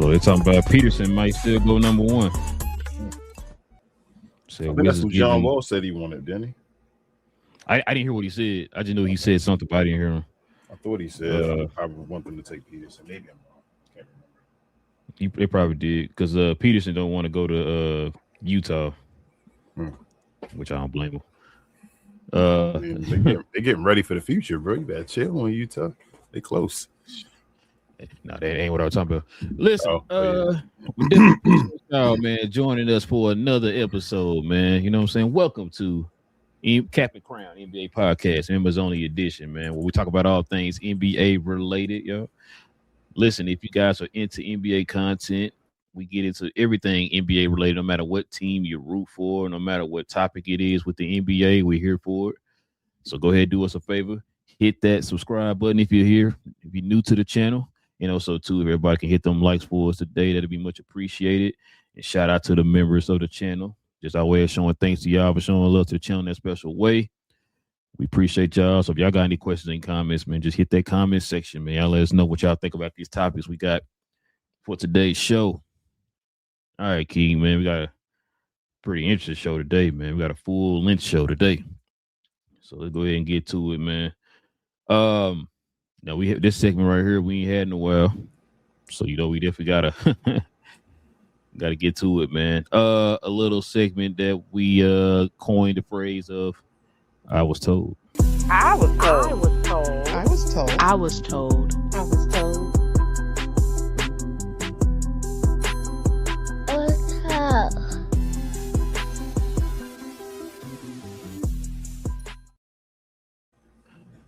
So they're talking about Peterson might still go number one. So I think that's what John Wall said he wanted, didn't he? I didn't hear what he said. I just know he said something, but I didn't hear him. I thought he said I would want them to take Peterson. Maybe I'm wrong. Can't remember. They probably did because Peterson don't want to go to Utah, which I don't blame him. They're getting ready for the future, bro. You better chill on Utah. They close. No, that ain't what I was talking about. Listen, man, joining us for another episode, man. You know what I'm saying? Welcome to Cap and Crown NBA Podcast, members only edition, man, where we talk about all things NBA related, yo. Listen, if you guys are into NBA content, we get into everything NBA related, no matter what team you root for, no matter what topic it is with the NBA, we're here for it. So go ahead, do us a favor, hit that subscribe button if you're here, if you're new to the channel, and also too, if everybody can hit them likes for us today, that'd be much appreciated. And shout out to the members of the channel. Just our way of showing thanks to y'all for showing love to the channel in that special way. We appreciate y'all. So if y'all got any questions and comments, man, just hit that comment section, man. Y'all let us know what y'all think about these topics we got for today's show. All right, King, man, we got a pretty interesting show today, man. We got a full length show today. So let's go ahead and get to it, man. Now we have this segment right here we ain't had in a while. So we definitely gotta Got to get to it, man. A little segment that we coined the phrase of I was told. I was told. I was told. I was told. I was told. I was told.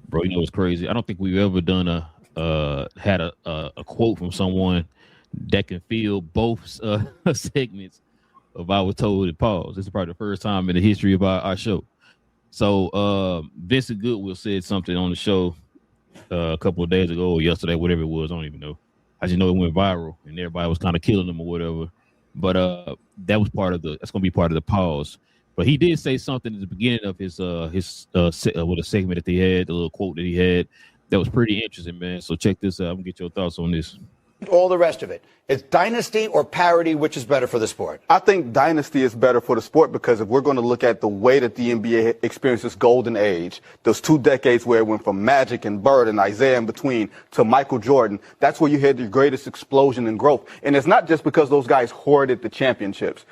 Bro, you know what's crazy? I don't think we've ever done had a quote from someone that can fill both segments of I was told and pause. This is probably the first time in the history of our show. So Vincent Goodwill said something on the show a couple of days ago or yesterday, whatever it was. I don't even know. I just know it went viral and everybody was kind of killing him or whatever. But that was that's going to be part of the pause. But he did say something at the beginning of his with a segment that they had, the little quote that he had, that was pretty interesting, man. So check this out. I'm gonna get your thoughts on this. All the rest of it. It's dynasty or parity, which is better for the sport? I think dynasty is better for the sport because if we're going to look at the way that the NBA experienced its golden age, those 2 decades where it went from Magic and Bird and Isaiah in between to Michael Jordan, that's where you had the greatest explosion in growth. And it's not just because those guys hoarded the championships.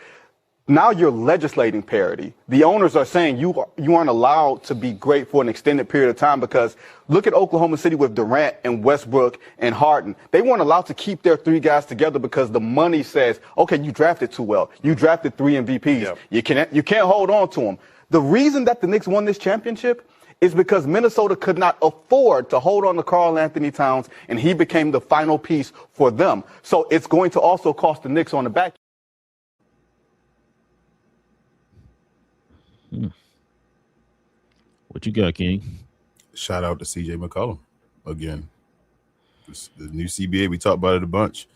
Now you're legislating parity. The owners are saying you aren't allowed to be great for an extended period of time because look at Oklahoma City with Durant and Westbrook and Harden. They weren't allowed to keep their 3 guys together because the money says, okay, you drafted too well. You drafted 3 MVPs. Yep. You can't hold on to them. The reason that the Knicks won this championship is because Minnesota could not afford to hold on to Karl Anthony Towns, and he became the final piece for them. So it's going to also cost the Knicks on the back. What you got, King? Shout out to CJ McCollum again. The new CBA, we talked about it a bunch.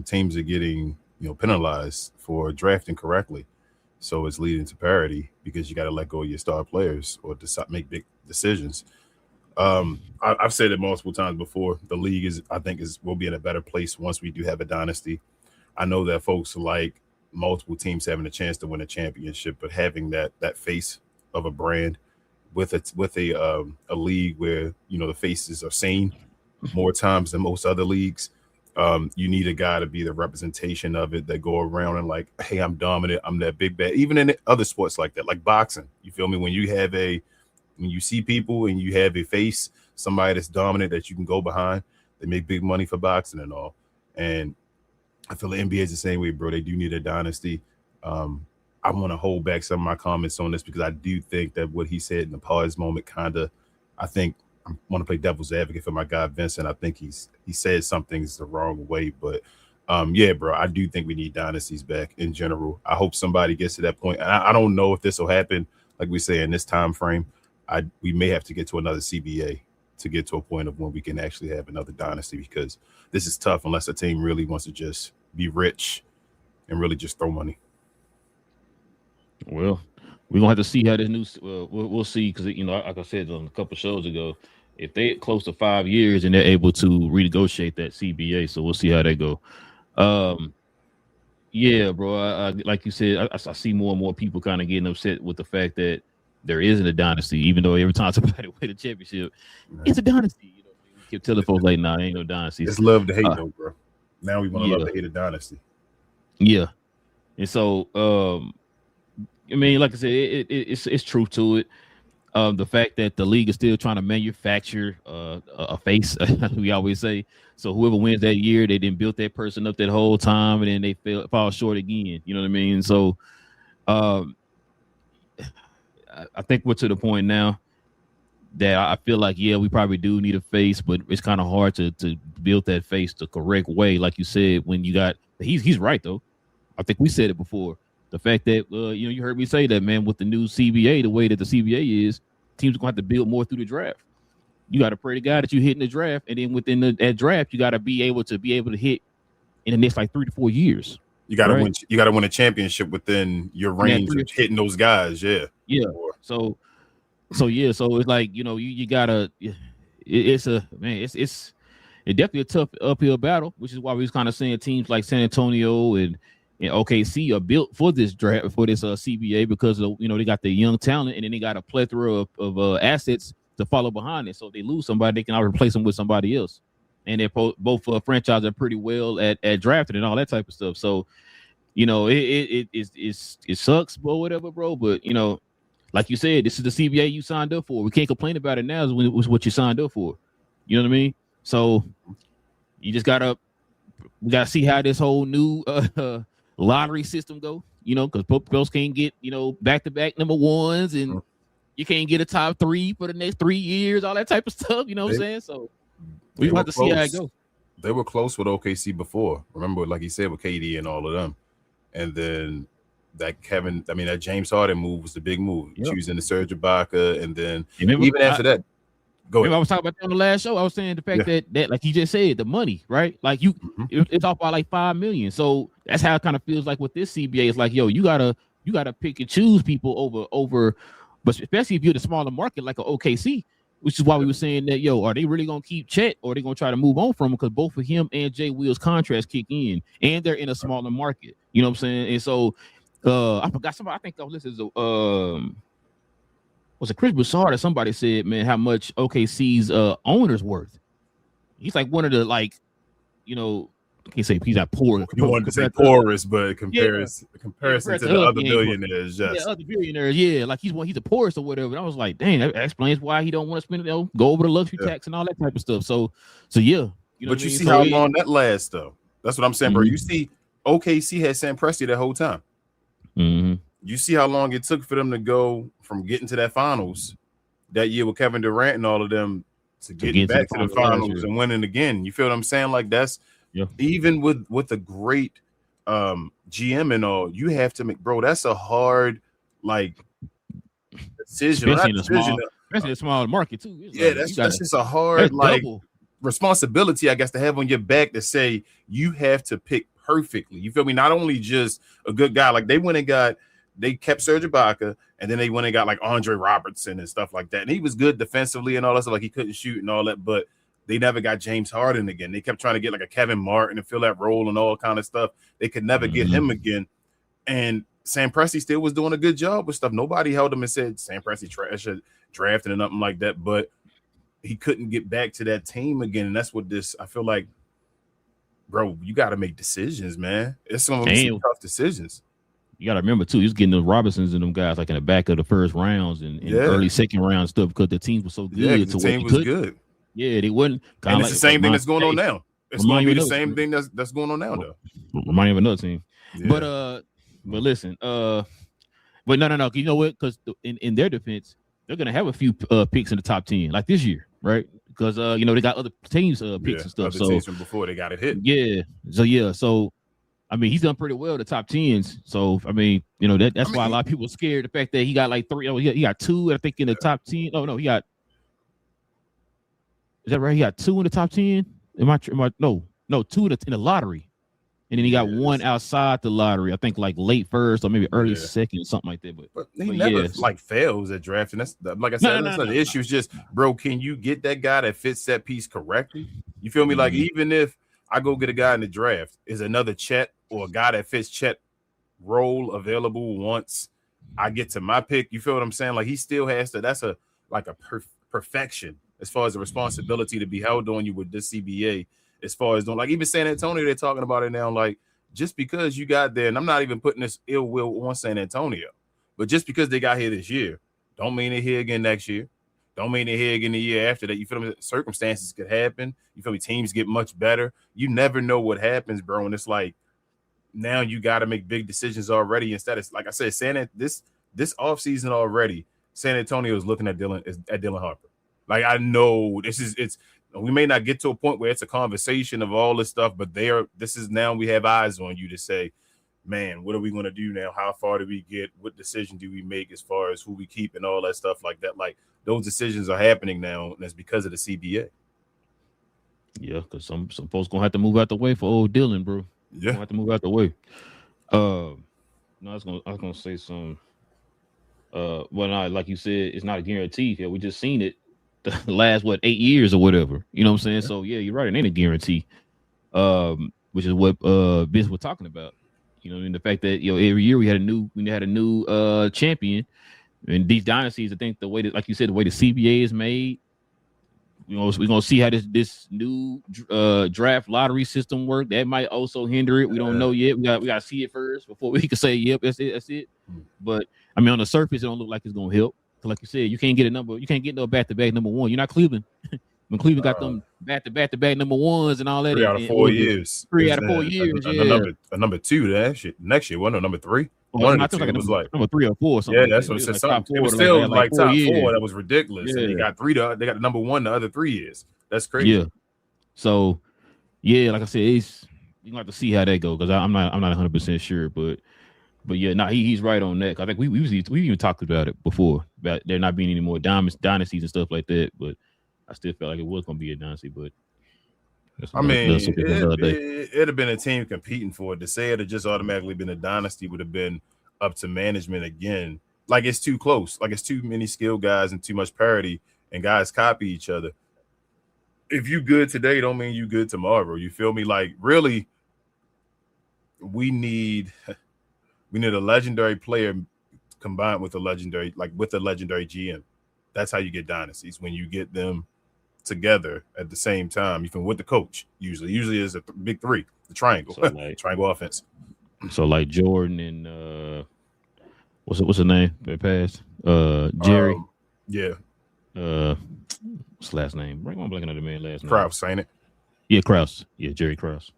Teams are getting penalized for drafting correctly, so it's leading to parity because you got to let go of your star players or make big decisions. I've said it multiple times before. The league will be in a better place once we do have a dynasty. I know that folks like multiple teams having a chance to win a championship, but having that face of a brand with a league where the faces are seen more times than most other leagues, you need a guy to be the representation of it, that go around and like, hey, I'm dominant, I'm that big bad. Even in other sports like that, like boxing, you feel me? When you see people and you have a face, somebody that's dominant that you can go behind, they make big money for boxing and all. And I feel the NBA is the same way, bro. They do need a dynasty. I want to hold back some of my comments on this because I do think that what he said in the pause moment I want to play devil's advocate for my guy Vincent. I think he said some things the wrong way, but yeah, bro, I do think we need dynasties back in general. I hope somebody gets to that point. I don't know if this will happen, like we say, in this time frame. We may have to get to another CBA to get to a point of when we can actually have another dynasty, because this is tough unless a team really wants to just be rich and really just throw money. Well, we're gonna have to see how this new. We'll see, because like I said on a couple shows ago, if they close to 5 years and they're able to renegotiate that CBA, so we'll see how they go. Yeah, bro. Like you said, I see more and more people kind of getting upset with the fact that there isn't a dynasty, even though every time somebody win a championship, it's a dynasty. You know, we keep telling folks like, nah, ain't no dynasty. It's love to hate, though, bro. Now we want to yeah. love to hate a dynasty. Yeah, and so I mean, like I said, it's truth to it. The fact that the league is still trying to manufacture a face, we always say. So whoever wins that year, they didn't build that person up that whole time, and then they fall short again. You know what I mean? So, I think we're to the point now that I feel like, yeah, we probably do need a face, but it's kind of hard to build that face the correct way. Like you said, when you got he's right though. I think we said it before. The fact that you heard me say that, man, with the new CBA, the way that the CBA is, teams are going to have to build more through the draft. You got to pray to God that you hit in the draft, and then within that draft, you got to be able to hit in the next like 3 to 4 years. You got to win. You got to win a championship within your range of hitting those guys. Yeah. Yeah. So yeah. So it's like you gotta. It's definitely a tough uphill battle, which is why we was kind of saying teams like San Antonio and OKC are built for this draft, for this CBA, because of, they got the young talent, and then they got a plethora of assets to follow behind it. So if they lose somebody, they can always replace them with somebody else. And they're both franchises are pretty well at drafting and all that type of stuff. So, it sucks, bro, whatever, bro. But like you said, this is the CBA you signed up for. We can't complain about it now. It was what you signed up for. You know what I mean? So you just we gotta see how this whole new lottery system go, because folks can't get, back-to-back number ones, and you can't get a top 3 for the next 3 years, all that type of stuff, what I'm saying? So we want to see how it goes. They were close with OKC before. Remember, like he said, with KD and all of them. And then that James Harden move was the big move. Yep. Choosing the Serge Ibaka, and then after that, go ahead. I was talking about that on the last show. I was saying the fact that like you just said, the money, right? Like it's off by like $5 million. So that's how it kind of feels like with this CBA. It's like, yo, you gotta pick and choose people over, but especially if you're the smaller market like an OKC, which is why we were saying that, yo, are they really gonna keep Chet, or are they gonna try to move on from him, because both of him and Jay Will's contracts kick in, and they're in a smaller market. You know what I'm saying? And so I forgot somebody. I think I was listening to was it Chris Broussard or somebody said, man, how much OKC's owner's worth. He's like one of the, like, I can't say he's not poor. You wanted to say poorest, but comparison to the other billionaires, just other billionaires, like he's the poorest or whatever. And I was like, dang, that explains why he don't want to spend go over the luxury tax and all that type of stuff. So yeah. But you see how long that lasts, though. That's what I'm saying, bro. You see, OKC had Sam Presti that whole time. Mm-hmm. You see how long it took for them to go from getting to that finals that year with Kevin Durant and all of them to get back to the finals and winning again. You feel what I'm saying? Like, that's even with a great GM and all, you have to make, bro, that's a hard decision. Especially a small market too. It's that's just a hard responsibility, I guess, to have on your back to say you have to pick perfectly. You feel me? Not only just a good guy, like they kept Serge Ibaka, and then they went and got like Andre Robertson and stuff like that. And he was good defensively and all that stuff, like he couldn't shoot and all that, but they never got James Harden again. They kept trying to get like a Kevin Martin and fill that role and all kind of stuff. They could never get him again. And Sam Presti still was doing a good job with stuff. Nobody held him and said Sam Presti trash at drafting or nothing like that, but he couldn't get back to that team again. And that's what I feel like, bro, you got to make decisions, man. It's some tough decisions. You got to remember, too, he's getting the Robinsons and them guys like in the back of the first rounds and early second round stuff, because the team was so good. Yeah, the team was good. Yeah, they wouldn't. And it's the same thing that's going on now. It's going to be the same thing that's going on now, though. Remind me of another team. Yeah. But listen, but no. You know what? Because in their defense, they're going to have a few picks in the top 10, like this year, right? Because, they got other teams picks and stuff. Other teams from before they got it hit. Yeah. So, I mean, he's done pretty well the top 10s. So, I mean, that's why a lot of people are scared. The fact that he got like 3. Oh, he got 2, I think, in the top 10. Oh, no, he got. Is that right? He got 2 in the top 10. No, 2 in the lottery. And then he got 1 outside the lottery. I think like late first or maybe early second, something like that. But he never fails at drafting. That's like I said, that's not the issue. It's just, bro, can you get that guy that fits that piece correctly? You feel me? Like, even if I go get a guy in the draft. Is another Chet or a guy that fits Chet role available once I get to my pick? You feel what I'm saying? Like he still has to. That's a perfection as far as the responsibility to be held on you with this CBA. As far as doing, like even San Antonio, they're talking about it now. Like just because you got there, and I'm not even putting this ill will on San Antonio, but just because they got here this year, don't mean they're here again next year. Don't mean they're here again the year after that. You feel me? Circumstances could happen. You feel me? Teams get much better. You never know what happens, bro. And it's like now you got to make big decisions already. Instead of, like I said, this offseason already, San Antonio is looking at Dylan Harper. Like I know we may not get to a point where it's a conversation of all this stuff, but this is now we have eyes on you to say, man, what are we going to do now? How far do we get? What decision do we make as far as who we keep and all that stuff like that? Like those decisions are happening now, and that's because of the CBA. Yeah, because some folks gonna have to move out the way for old Dylan, bro. Yeah, gonna have to move out the way. No, I was gonna say some. Like you said, it's not a guarantee. Yeah, we just seen it the last 8 years or whatever. You know what I'm saying? Yeah. So yeah, you're right. It ain't a guarantee. Which is what Vince was talking about. You know, and the fact that every year we had a new champion, and these dynasties. I think the way that, like you said, the way the CBA is made, we're gonna see how this new draft lottery system work. That might also hinder it. We don't know yet. We got to see it first before we can say, yep, that's it. But I mean, on the surface, it don't look like it's gonna help. Like you said, you can't get no back-to-back number one. You're not Cleveland. When Cleveland got them back-to-back number ones and all that. 3 out of 4 years. 3 out of 4 years. A number two that shit next year. Wasn't it number 3? One of the two was like number 3 or 4 or something. Yeah, that's what it said. Something. It was still like top 4. That was ridiculous. Yeah. And they got they got the number 1 the other 3 years. That's crazy. Yeah. So yeah, like I said, you're gonna have to see how that goes because I'm not 100% sure, but yeah, he's right on that. I think we even talked about it before about there not being any more dynasties and stuff like that, but I still felt like it was gonna be a dynasty, but it'd have been a team competing for it. To say it had just automatically been a dynasty would have been up to management again. Like it's too close. Like it's too many skilled guys and too much parity, and guys copy each other. If you good today, don't mean you good tomorrow. You feel me? Like really, we need a legendary player combined with a legendary GM. That's how you get dynasties, when you get them together at the same time, even with the coach. Usually is a big 3, the triangle, so triangle offense. So like Jordan and what's the name? That passed. Jerry. Yeah. What's the last name? I'm blanking on the man last name. Krause, ain't it? Yeah, Krause. Yeah, Jerry Krause.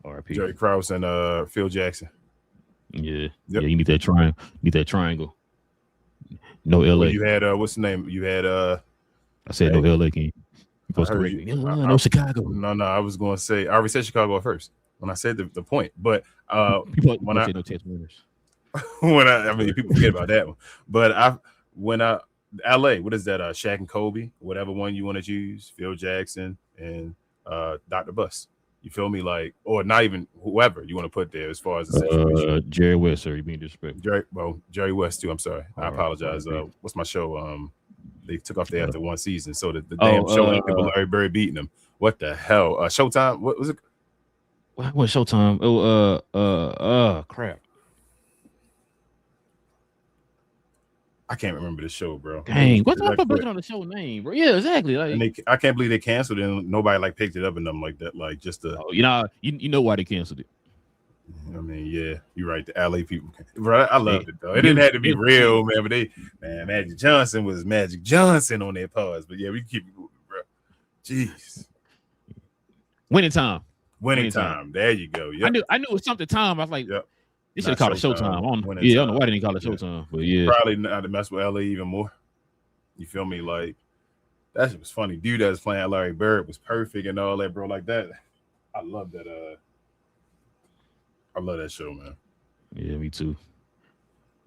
R.I.P. Jerry Krause and Phil Jackson. Yeah. Yep. Yeah, you need that triangle. No LA. Well, you had what's the name? You had I said no LA King. You supposed to correct me. No Chicago. No, I was gonna say I already said Chicago at first when I said the point. But people say no chance winners. People forget about that one. But LA, what is that? Shaq and Kobe, whatever one you want to choose, Phil Jackson and Dr. Buss. You feel me? Like, or not even whoever you want to put there as far as the situation. Jerry West, sir, you being disrespectful. Jerry West too. I'm sorry. I apologize. What's my show? They took off there after 1 season, so the damn show ain't people Larry Bird beating them. What the hell? Showtime. What was it? What Showtime? Crap. I can't remember the show, bro. Dang, what's up about on the show name, bro? Yeah, exactly. Like, I can't believe they canceled it and nobody picked it up and nothing like that. Like just you know why they canceled it. I mean, yeah, you're right. The LA people, bro. I loved it though. It didn't have to be real, man. But Magic Johnson was Magic Johnson on their pause. But yeah, we can keep it moving, bro. Jeez, winning time. There you go. Yep. I knew it was something time. I was like, yep. They should have called it Showtime. I don't know why they didn't call it Showtime, but yeah, probably not to mess with LA even more. You feel me? Like that shit was funny. Dude that was playing Larry Bird was perfect and all that, bro. Like that, I love that. I love that show, man. Yeah, me too.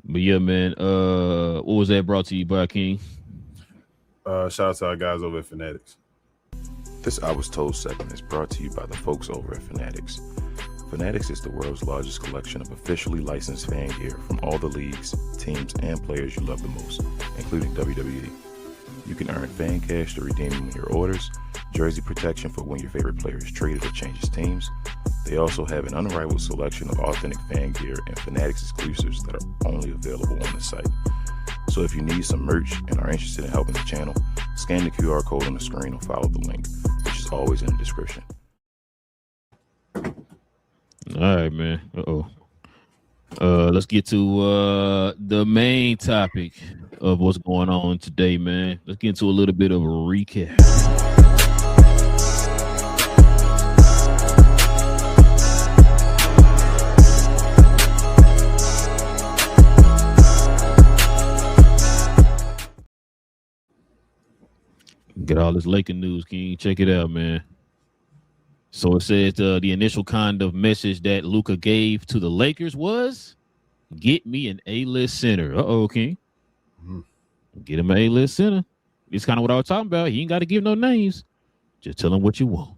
But yeah, man. What was that brought to you by, King? Shout out to our guys over at Fanatics. This I Was Told segment is brought to you by the folks over at Fanatics. Fanatics is the world's largest collection of officially licensed fan gear from all the leagues, teams, and players you love the most, including WWE. You can earn fan cash to redeem your orders, jersey protection for when your favorite player is traded or changes teams. They also have an unrivaled selection of authentic fan gear and Fanatics exclusives that are only available on the site. So if you need some merch and are interested in helping the channel, scan the QR code on the screen or follow the link, which is always in the description. All right, man. Let's get to the main topic of what's going on today, man. Let's get into a little bit of a recap. Get all this Laker news, King. Check it out, man. So it says the initial kind of message that Luka gave to the Lakers was, get me an A-list center. King. Mhm. Get him an A-list center. It's kind of what I was talking about. He ain't got to give no names. Just tell him what you want.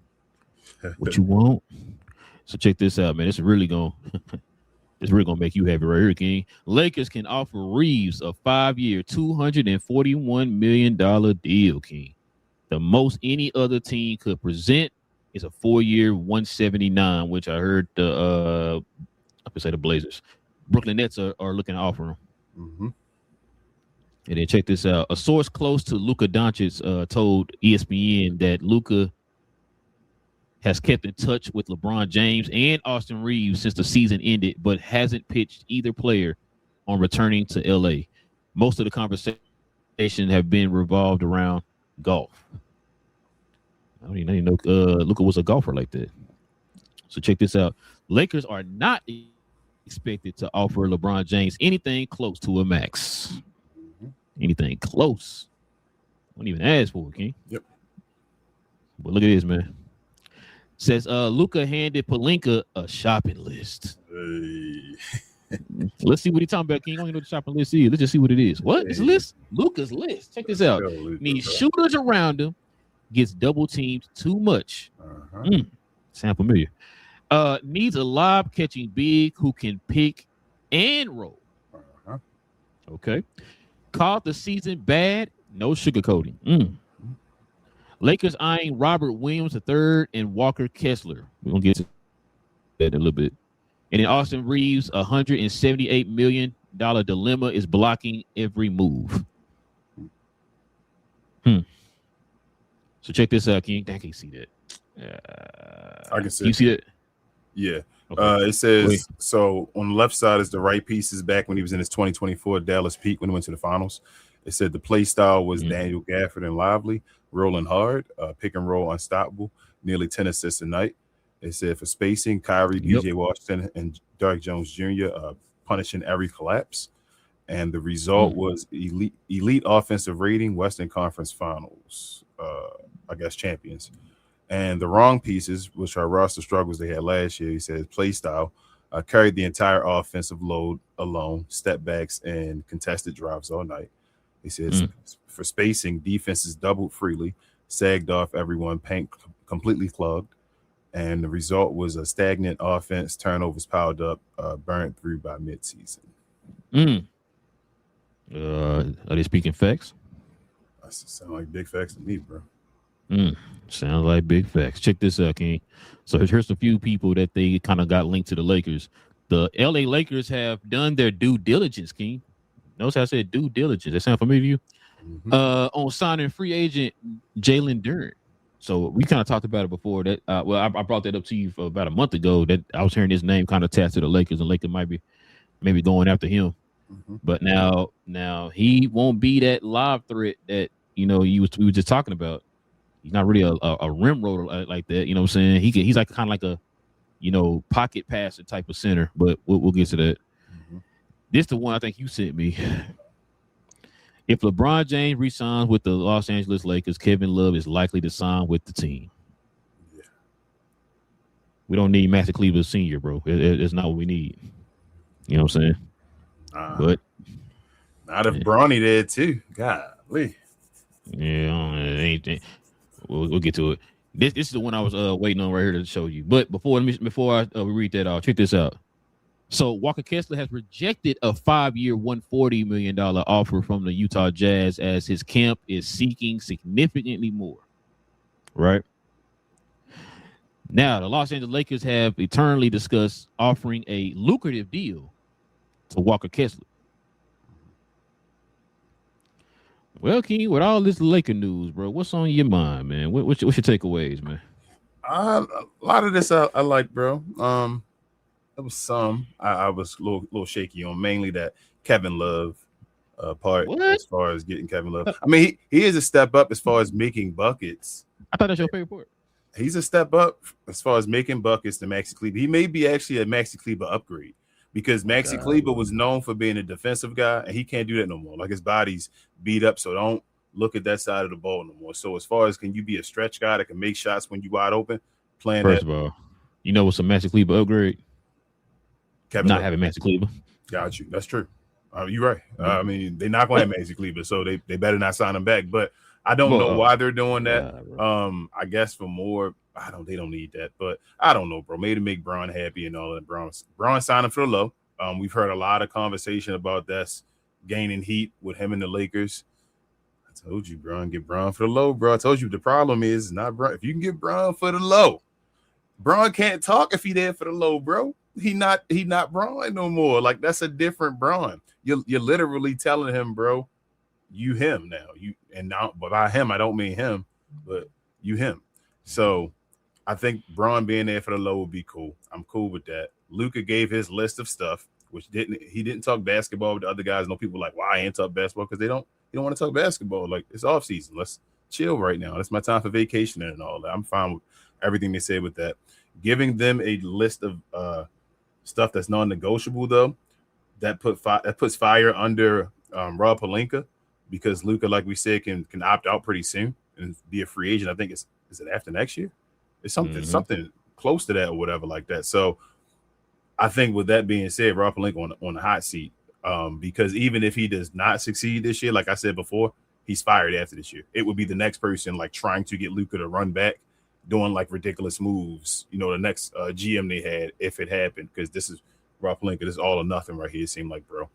What you want. So check this out, man. It's really gonna make you happy right here, King. Lakers can offer Reeves a 5-year, $241 million deal, King. The most any other team could present is a 4-year, $179, which I heard the Blazers. Brooklyn Nets are looking to offer him. Mm-hmm. And then check this out. A source close to Luka Doncic told ESPN that Luka has kept in touch with LeBron James and Austin Reeves since the season ended, but hasn't pitched either player on returning to LA. Most of the conversation have been revolved around golf. I don't even know Luka was a golfer like that. So check this out. Lakers are not expected to offer LeBron James anything close to a max. Anything close. Wouldn't even ask for it, King. Yep. But look at this, man. Says Luka handed Pelinka a shopping list. Hey. Let's see what he's talking about, King. I don't even know what the shopping list is. Let's just see what it is. What? It's a list? Luka's list. Check this out. Needs shooters around him. Gets double teamed too much. Sound familiar. Needs a lob catching big who can pick and roll. Okay. Called the season bad. No sugarcoating. Lakers eyeing Robert Williams III and Walker Kessler. We're going to get to that in a little bit. And then Austin Reeves, $178 million dilemma is blocking every move. So check this out, King. I can't see that. I can see. You see it? Yeah. Okay. It says, so on the left side is the right pieces back when he was in his 2024 Dallas peak when he went to the finals. It said the play style was Daniel Gafford and lively, rolling hard, pick and roll unstoppable, nearly 10 assists a night. It said for spacing, Kyrie, DJ Washington, and Derrick Jones Jr. Punishing every collapse. And the result was elite offensive rating, Western Conference Finals, champions. And the wrong pieces, which are roster struggles they had last year, he says play style, carried the entire offensive load alone, step backs and contested drives all night. He says for spacing, defenses doubled freely, sagged off everyone, paint completely clogged. And the result was a stagnant offense, turnovers piled up, burned through by midseason. Are they speaking facts? That sound like big facts to me, bro. Sounds like big facts. Check this out, King. So here's a few people that they kind of got linked to the Lakers. The LA Lakers have done their due diligence, King. Notice how I said due diligence. That sound familiar to you? On signing free agent Jalen Duren. So we kind of talked about it before. That I brought that up to you for about a month ago. That I was hearing his name kind of attached to the Lakers, and Lakers might be maybe going after him. But now he won't be that live threat that we were just talking about. He's not really a rim roller like that. You know what I'm saying? He's like kind of like a pocket passer type of center. But we'll get to that. This is the one I think you sent me. If LeBron James re-signs with the Los Angeles Lakers, Kevin Love is likely to sign with the team. Yeah. We don't need Master Cleveland Sr., bro. It's not what we need. You know what I'm saying? But not if Bronny did too. Golly. Yeah, anything. We'll get to it. This is the one I was waiting on right here to show you. But before I read that out, check this out. So Walker Kessler has rejected a 5-year, $140 million offer from the Utah Jazz as his camp is seeking significantly more. Right. Now, the Los Angeles Lakers have eternally discussed offering a lucrative deal to Walker Kessler. Well, King, with all this Laker news, bro, what's on your mind, man? What's your takeaways, man? A lot of this I like, bro. There was some I was a little shaky on, mainly that Kevin Love part. What? As far as getting Kevin Love. I mean, he is a step up as far as making buckets. I thought that's your favorite part. He's a step up as far as making buckets to Maxi Kleber. He may be actually a Maxi Kleber upgrade because Maxi Kleber was known for being a defensive guy, and he can't do that no more. Like, his body's beat up, so don't look at that side of the ball no more. So as far as can you be a stretch guy that can make shots when you wide open, playing First that. of all, you know what's a Maxi Kleber upgrade? Kevin Not Love. having Maxi Kleber. Got you. That's true. You're right. I mean, they're not going to have Maxi Kleber, so they better not sign him back. But I don't know why they're doing that. I guess for more. They don't need that, but I don't know, bro. Maybe to make Braun happy and all that. Braun signed him for the low. We've heard a lot of conversation about that's gaining heat with him and the Lakers. I told you, Braun, get Braun for the low, bro. I told you the problem is not Braun. If you can get Braun for the low, Braun can't talk if he there for the low, bro. He not Braun no more. Like, that's a different Braun. You're literally telling him, bro, you him now. Now, but by him, I don't mean him, but you him. So I think Braun being there for the low would be cool. I'm cool with that. Luka gave his list of stuff, which he didn't talk basketball with the other guys. No people like, why I ain't talk basketball? Because they don't want to talk basketball. Like, it's off season. Let's chill right now. It's my time for vacation and all that. I'm fine with everything they said with that. Giving them a list of stuff that's non-negotiable, though, that puts fire under Rob Pelinka, because Luka, like we said, can opt out pretty soon and be a free agent. I think is it after next year? It's something close to that or whatever like that. So I think with that being said, Rob Pelinka on the hot seat, because even if he does not succeed this year, like I said before, he's fired after this year. It would be the next person like trying to get Luka to run back, doing like ridiculous moves, the next GM they had if it happened, because this is Rob Pelinka. This is all or nothing right here, it seemed like, bro.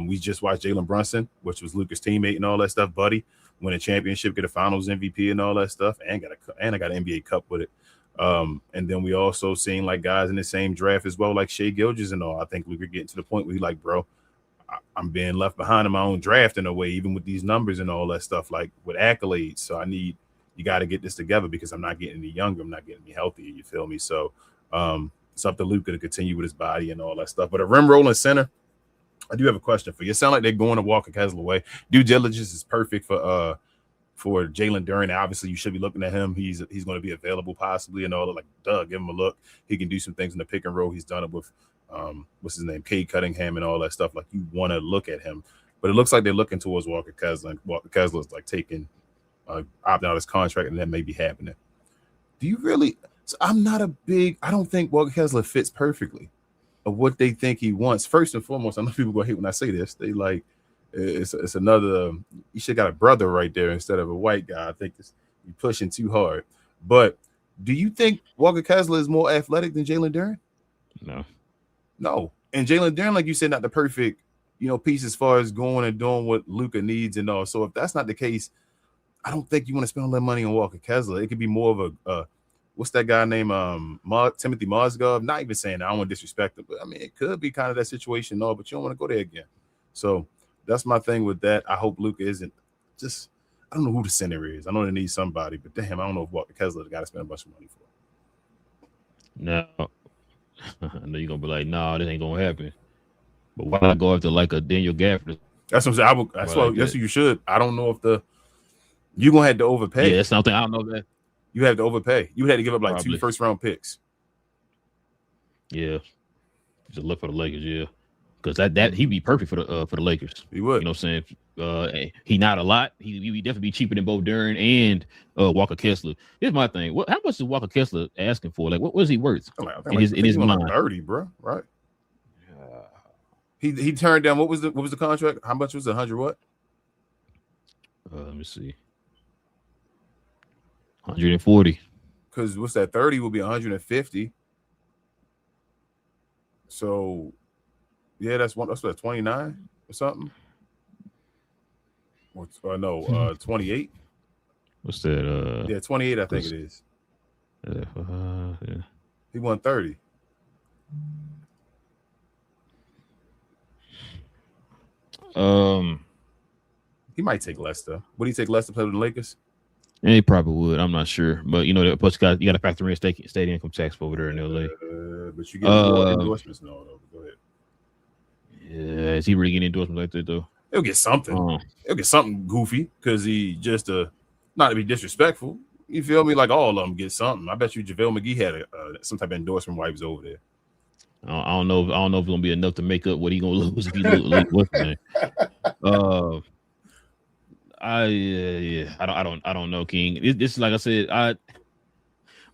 We just watched Jalen Brunson, which was Luka's teammate and all that stuff, buddy, win a championship, get a finals MVP and all that stuff, and I got an NBA Cup with it. And then we also seen like guys in the same draft as well, like Shai Gilgeous and all. I think Luka getting to the point where he's like, bro, I'm being left behind in my own draft in a way, even with these numbers and all that stuff, like with accolades. So you got to get this together because I'm not getting any younger. I'm not getting any healthier. You feel me? So it's up to Luka to continue with his body and all that stuff. But a rim rolling center, I do have a question for you. It sounds like they're going to Walker Kessler way. Due diligence is perfect for Jalen Duren. Obviously, you should be looking at him. He's going to be available possibly and all that. Like, give him a look. He can do some things in the pick and roll. He's done it with what's his name, Cade Cunningham and all that stuff. Like, you want to look at him. But it looks like they're looking towards Walker Kessler. And Walker Kessler is like taking opting out his contract, and that may be happening. Do you really? So I don't think Walker Kessler fits perfectly of what they think he wants. First and foremost, I know people gonna hate when I say this. They like it's another. You should got a brother right there instead of a white guy. I think you're pushing too hard. But do you think Walker Kessler is more athletic than Jalen Duren? No. And Jalen Duren, like you said, not the perfect piece as far as going and doing what Luka needs and all. So if that's not the case, I don't think you want to spend all that money on Walker Kessler. It could be more of a what's that guy named Timothy Mozgov? Not even saying that, I don't want to disrespect him, but I mean, it could be kind of that situation, but you don't want to go there again. So that's my thing with that. I hope Luka isn't just, I don't know who the center is. I know they need somebody, but damn, I don't know if Walker Kessler got to spend a bunch of money for. No. I know you're going to be like, no, this ain't going to happen. But why not go after like a Daniel Gafford? That's what I'm saying. That's what you should. I don't know if you're going to have to overpay. Yeah, that's something I don't know that. You have to overpay. You had to give up like 2 first-round picks. Yeah, just look for the Lakers. Yeah, because that he'd be perfect for the Lakers. He would. You know what I'm saying? He not a lot. He would definitely be cheaper than both Duren and Walker Kessler. Here's my thing. How much is Walker Kessler asking for? Like, what is he worth in his mind? Like 30, bro. Right. He turned down. What was the contract? How much was it? 100 what? Let me see. 140. Because what's that? 30 will be 150. So, yeah, that's 29 or something. Or no, 28. What's that? Yeah, 28. I think it is. Yeah. He won 30. He might take less though. Would he take less to play with the Lakers? He probably would. I'm not sure, but plus you got to factor in state income tax over there in LA. But you get more endorsements and all. Go ahead. Yeah, is he really getting endorsements like that though? He'll get something. He'll get something goofy because he just not to be disrespectful. You feel me? Like all of them get something. I bet you JaVale McGee had some type of endorsement while he was over there. I don't know if it's gonna be enough to make up what he gonna lose if he lose. What's his name? I don't know, King. This is like I said.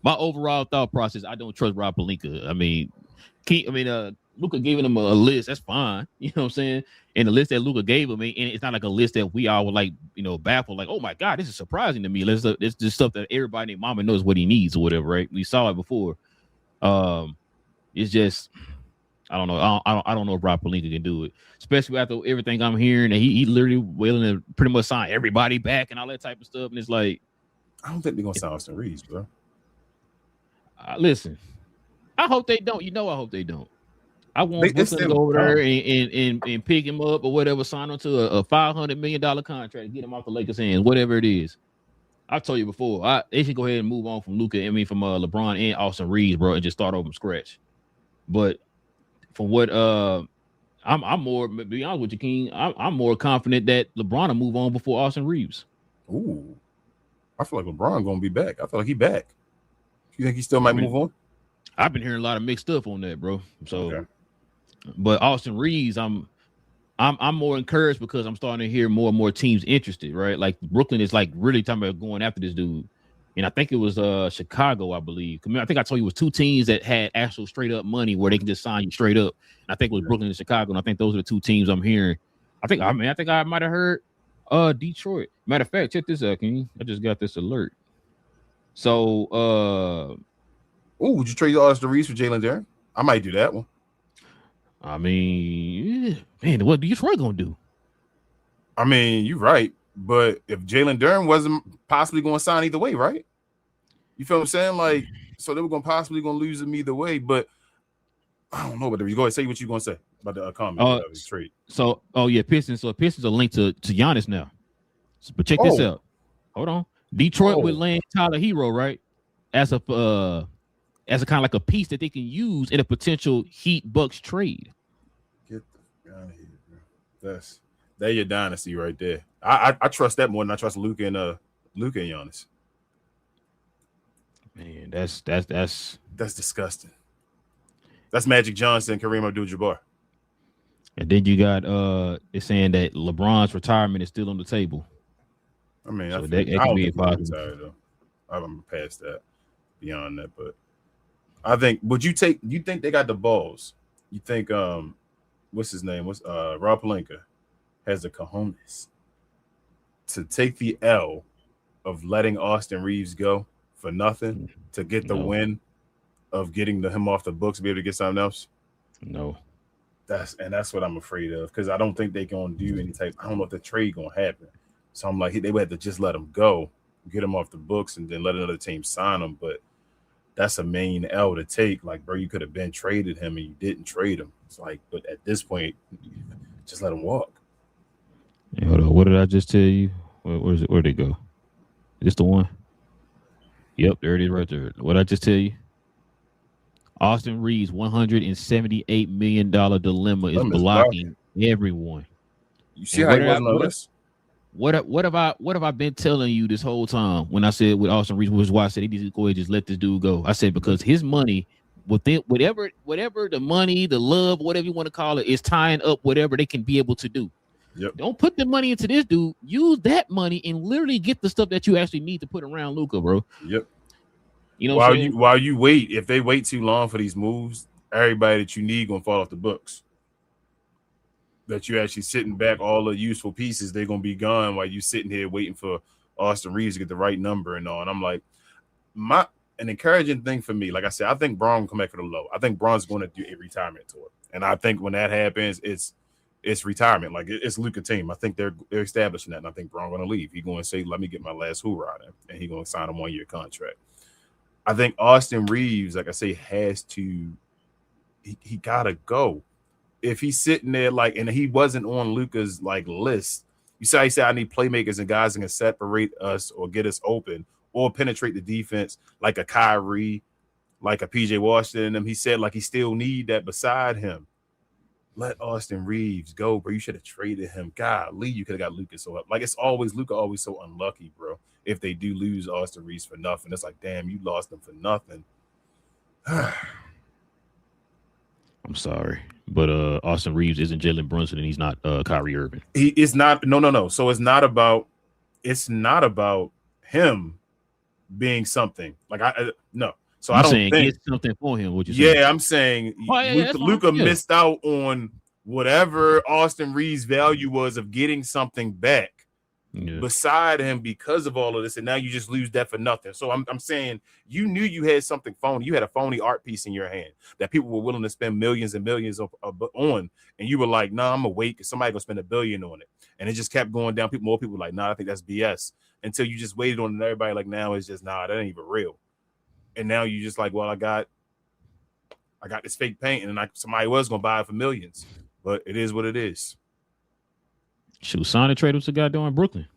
My overall thought process. I don't trust Rob Pelinka. I mean, Luka giving him a list. That's fine. You know what I'm saying? And the list that Luka gave him, and it's not like a list that we all were like, baffled. Like, oh my God, this is surprising to me. It's just stuff that everybody and mama knows what he needs or whatever, right? We saw it before. It's just, I don't know. I don't know if Rob Pelinka can do it, especially after everything I'm hearing. That he literally willing to pretty much sign everybody back and all that type of stuff. And it's like, I don't think they're gonna sign Austin Reeves, bro. Listen, I hope they don't. I hope they don't. I want Brooklyn to go over there and pick him up or whatever, sign him to a $500 million contract, get him off the Lakers' hands, whatever it is. I've told you before, they should go ahead and move on from Luka. From LeBron and Austin Reeves, bro, and just start over from scratch. But from what I'm more, to be honest with you, King, I'm more confident that LeBron will move on before Austin Reeves. Ooh, I feel like LeBron gonna be back. I feel like he back. You think he still might move on? I've been hearing a lot of mixed stuff on that, bro. So, okay. But Austin Reeves, I'm more encouraged because I'm starting to hear more and more teams interested, right? Like Brooklyn is like really talking about going after this dude. And I think it was Chicago, I believe. I think I told you it was two teams that had actual straight up money where they can just sign you straight up. And I think it was Brooklyn and Chicago. And I think those are the two teams I'm hearing. I think I might have heard Detroit. Matter of fact, check this out, King. I just got this alert. So would you trade Austin Reeves for Jalen Duren? I might do that one. I mean, man, what Detroit gonna do? I mean, you're right. But if Jalen Duren wasn't possibly going to sign either way, right? You feel what I'm saying? Like, so they were going to lose him either way. But I don't know. But you go ahead, say what you're going to say about the comment trade. So, Pistons. So Pistons are linked to Giannis now. So, but check this out. Hold on. Detroit would land Tyler Hero, right? As a kind of like a piece that they can use in a potential Heat Bucks trade. Get the out of here, bro. That's your dynasty right there. I trust that more than I trust Luka and Giannis. Man, that's disgusting. That's Magic Johnson, Kareem Abdul-Jabbar. And then you got it's saying that LeBron's retirement is still on the table. I mean, so that could be a possibility. I'm past that, beyond that, but I think. Would you think they got the balls? You think what's his name? Rob Pelinka has the cojones to take the L of letting Austin Reeves go for nothing to get the win of getting him off the books, be able to get something else? No. That's what I'm afraid of, because I don't think they're gonna do any type. I don't know if the trade gonna happen. So I'm like, they would have to just let him go, get him off the books, and then let another team sign him. But that's a main L to take. Like, bro, you could have been traded him and you didn't trade him. It's like, but at this point, just let him walk. Hey, hold on. What did I just tell you? Where's it? Where'd it go? Is this the one? Yep, there it is right there. What did I just tell you? Austin Reeves' $178 million dilemma is blocking everyone. You see how he wasn't on the list? What have I been telling you this whole time when I said with Austin Reeves, which is why I said he needs to go ahead and just let this dude go? I said because his money, whatever the money, the love, whatever you want to call it, is tying up whatever they can be able to do. Yep. Don't put the money into this dude. Use that money and literally get the stuff that you actually need to put around Luka, bro. Yep. You know, while you wait, if they wait too long for these moves, everybody that you need gonna fall off the books. That you're actually sitting back, all the useful pieces, they're gonna be gone while you sitting here waiting for Austin Reeves to get the right number and all. And I'm like, an encouraging thing for me, like I said, I think Braun will come back for the low. I think Braun's going to do a retirement tour, and I think when that happens, it's retirement. Like it's Luka team. I think they're establishing that, and I think Braun going to leave. He's going to say, "Let me get my last hoorah," and he's going to sign a 1-year contract. I think Austin Reeves, like I say, has to. He gotta go. If he's sitting there like, and he wasn't on Luka's like list, he said, I need playmakers and guys that can separate us or get us open or penetrate the defense like a Kyrie, like a PJ Washington. And he said like he still need that beside him. Let Austin Reeves go, bro. You should have traded him. Golly, you could have got Luka so up. Like it's always Luka, always so unlucky, bro. If they do lose Austin Reeves for nothing, it's like, damn, you lost him for nothing. I'm sorry, but Austin Reeves isn't Jalen Brunson, and he's not Kyrie Irving. He is not. No. So it's not about him being something. Like no. So I'm I don't saying think get something for him. What you yeah, saying? I'm saying yeah, Luka yeah. missed out on whatever Austin Reeves' value was of getting something back beside him because of all of this, and now you just lose that for nothing. So I'm saying you knew you had something phony. You had a phony art piece in your hand that people were willing to spend millions and millions on, and you were like, "Nah, I'm gonna wait because somebody gonna spend $1 billion on it," and it just kept going down. More people were like, "Nah, I think that's BS." Until you just waited on it, and everybody like, "Now it's just nah, that ain't even real." And now you just like, well, I got this fake paint, and somebody was gonna buy it for millions, but it is what it is. Shoot, sign a trade with the guy doing Brooklyn.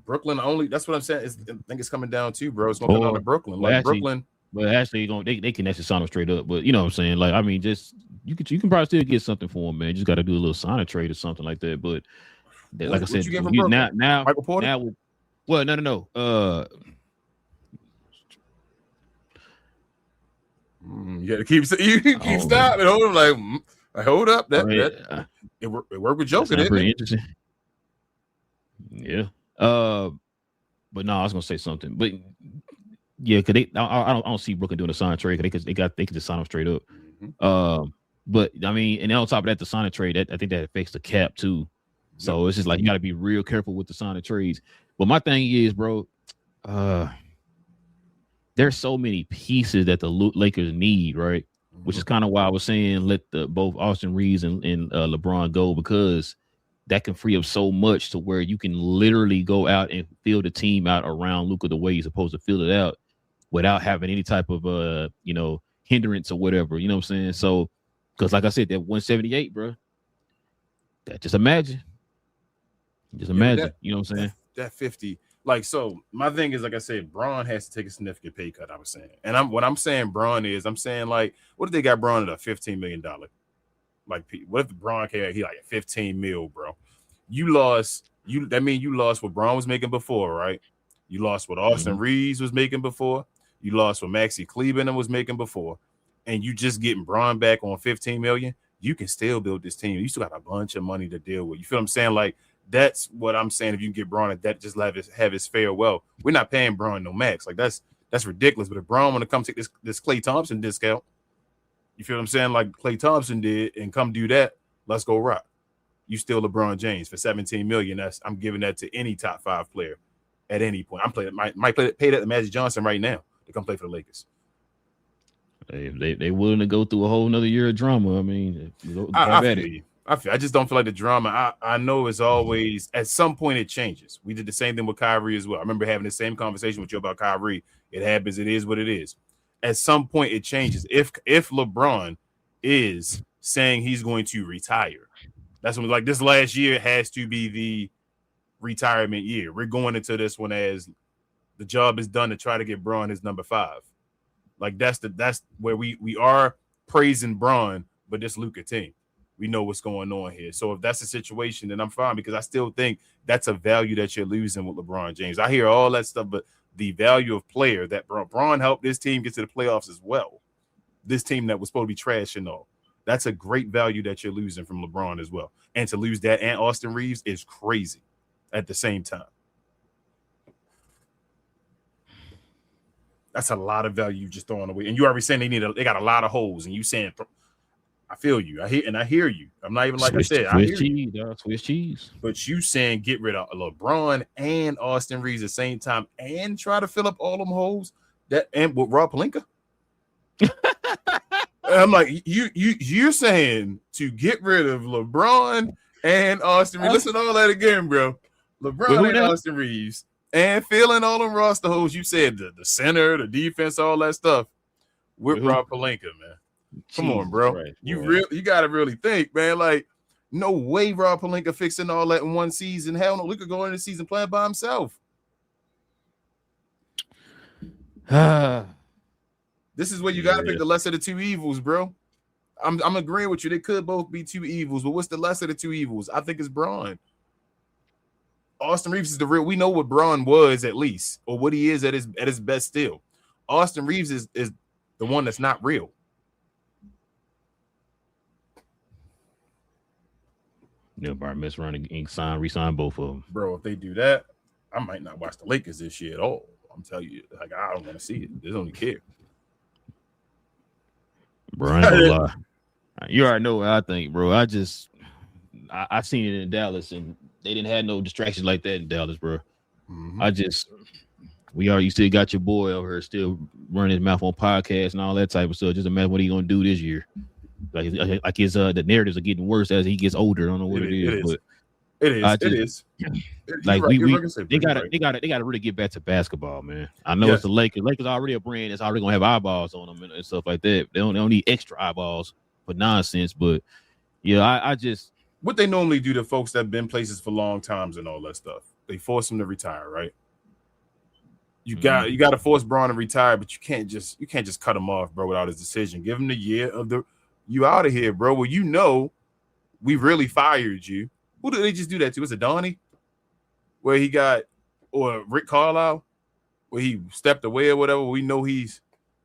Brooklyn only. That's what I'm saying. I think it's coming down to, bro. It's gonna come down to Brooklyn. Like actually, Brooklyn. But actually, they can actually sign him straight up. But you know what I'm saying? Like, I mean, just you can probably still get something for him, man. You just got to do a little sign a trade or something like that. But like I said, you get from Brooklyn? now, Michael Porter? Now, well, no. You got to keep stopping. Hold him like, hold up. It worked with Joker. Pretty interesting. Yeah. But no, I was gonna say something. But yeah, because I don't see Brooklyn doing a sign trade because they can just sign them straight up. Mm-hmm. But I mean, and on top of that, the sign a trade, I think that affects the cap too. So it's just like you got to be real careful with the sign of trades. But my thing is, bro, there's so many pieces that the Lakers need, right? Mm-hmm. Which is kind of why I was saying let both Austin Reeves and LeBron go, because that can free up so much to where you can literally go out and fill the team out around Luka the way you're supposed to fill it out without having any type of hindrance or whatever. You know what I'm saying? So, because like I said, that 178, bro, just imagine. You know what I'm saying? That 50. Like, so my thing is, like I said, Braun has to take a significant pay cut, I was saying. And what I'm saying, Braun is, I'm saying, like, what if they got Braun at a $15 million? Like, what if Braun came out, he like 15 mil, bro? That means you lost what Braun was making before, right? You lost what Austin Reeves was making before. You lost what Maxi Kleber was making before. And you just getting Braun back on 15 million. You can still build this team. You still got a bunch of money to deal with. You feel what I'm saying? Like, that's what I'm saying. If you can get Braun at that, just have his farewell. We're not paying Braun no max. Like, that's ridiculous. But if Braun want to come take this Klay Thompson discount, you feel what I'm saying? Like Klay Thompson did, and come do that, let's go rock. You still LeBron James for 17 million. I'm giving that to any top 5 player at any point. I'm playing. Might pay that to Magic Johnson right now to come play for the Lakers. They willing to go through a whole nother year of drama. I mean, I just don't feel like the drama. I know it's always at some point it changes. We did the same thing with Kyrie as well. I remember having the same conversation with you about Kyrie. It happens. It is what it is. At some point it changes. If LeBron is saying he's going to retire, that's when, like, this last year has to be the retirement year. We're going into this one as the job is done to try to get Braun his number 5. Like, that's where we are praising Braun, but this Luka team, we know what's going on here. So if that's the situation, then I'm fine, because I still think that's a value that you're losing with LeBron James. I hear all that stuff, but the value of player that Braun helped this team get to the playoffs as well. This team that was supposed to be trash and all. That's a great value that you're losing from LeBron as well. And to lose that and Austin Reeves is crazy at the same time. That's a lot of value you just throwing away. And you already saying they got a lot of holes, and you saying, I feel you. I hear you. I'm not even like I said. I hear you. Swiss cheese. But you saying get rid of LeBron and Austin Reeves at the same time and try to fill up all them holes and with Rob Pelinka. I'm like, you're saying to get rid of LeBron and Austin Reeves. Listen to all that again, bro. LeBron and Austin Reeves and filling all them roster holes. You said the center, the defense, all that stuff with Rob Pelinka, man. Come on, bro. Christ, You got to really think, man. Like, no way Rob Pelinka fixing all that in one season. Hell no, Luka going into the season playing by himself. This is where you got to pick the lesser of the two evils, bro. I'm agreeing with you. They could both be two evils, but what's the lesser of the two evils? I think it's Braun. Austin Reeves is the real. We know what Braun was at least, or what he is at his best still. Austin Reeves is the one that's not real. Yeah, Bart mess around and resign both of them. Bro, if they do that, I might not watch the Lakers this year at all. I'm telling you, like, I don't want to see it. I don't care. Bro, I ain't gonna lie. You already know what I think, bro. I seen it in Dallas, and they didn't have no distractions like that in Dallas, bro. Mm-hmm. You still got your boy over here still running his mouth on podcasts and all that type of stuff. Just imagine what he gonna do this year. Like his the narratives are getting worse as he gets older. I don't know what it is, but it is. Like right. they gotta really get back to basketball, man. I know it's the Lakers. Lakers already a brand that's already gonna have eyeballs on them and stuff like that. They don't need extra eyeballs for nonsense. But yeah, I just what they normally do to folks that have been places for long times and all that stuff. They force them to retire, right? You got to force Braun to retire, but you can't just cut him off, bro, without his decision. Give him the year of you out of here, bro. Well, you know, we really fired you. Who did they just do that to? Was it Donnie? Where he got, or Rick Carlisle, where he stepped away or whatever. We know he's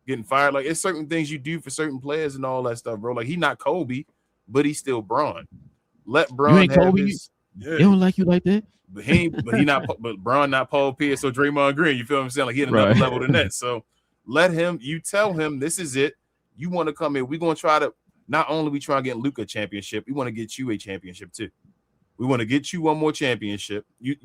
getting fired. Like, it's certain things you do for certain players and all that stuff, bro. Like, he not Kobe, but he's still Braun. Let Braun you ain't have Kobe. his. They don't like you like that. But he not. But Braun not Paul Pierce or Draymond Green. You feel what I'm saying? Like, he at another level than that. So let him. You tell him this is it. You want to come in. We're gonna try to. Not only we try to get Luka a championship, we want to get you a championship too. We want to get you one more championship. You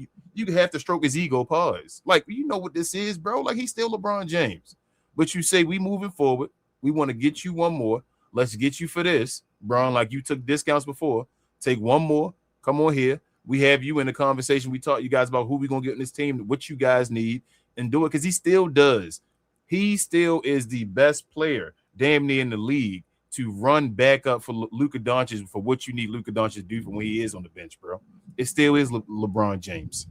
have to stroke his ego. Pause. Like, you know what this is, bro. Like, he's still LeBron James. But you say we moving forward. We want to get you one more. Let's get you for this, Braun. Like, you took discounts before. Take one more. Come on here. We have you in the conversation. We taught you guys about who we gonna get in this team, what you guys need, and do it because he still does. He still is the best player, damn near in the league, to run back up for Luka Doncic for what you need Luka Doncic to do for when he is on the bench, bro. It still is LeBron James.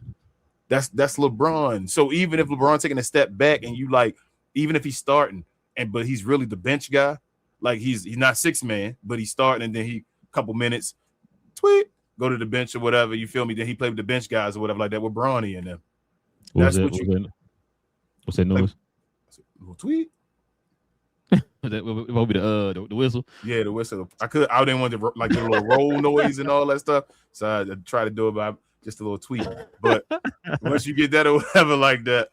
That's LeBron. So even if LeBron taking a step back and you like, even if he's starting but he's really the bench guy, like he's not six man, but he's starting and then he couple minutes, go to the bench or whatever. You feel me? Then he played with the bench guys or whatever like that with Bronny and them. What's that noise? Like, tweet. That will be the whistle. Yeah, the whistle. I didn't want to like the little roll noise and all that stuff, so I tried to do it by just a little tweet. But once you get that or whatever like that,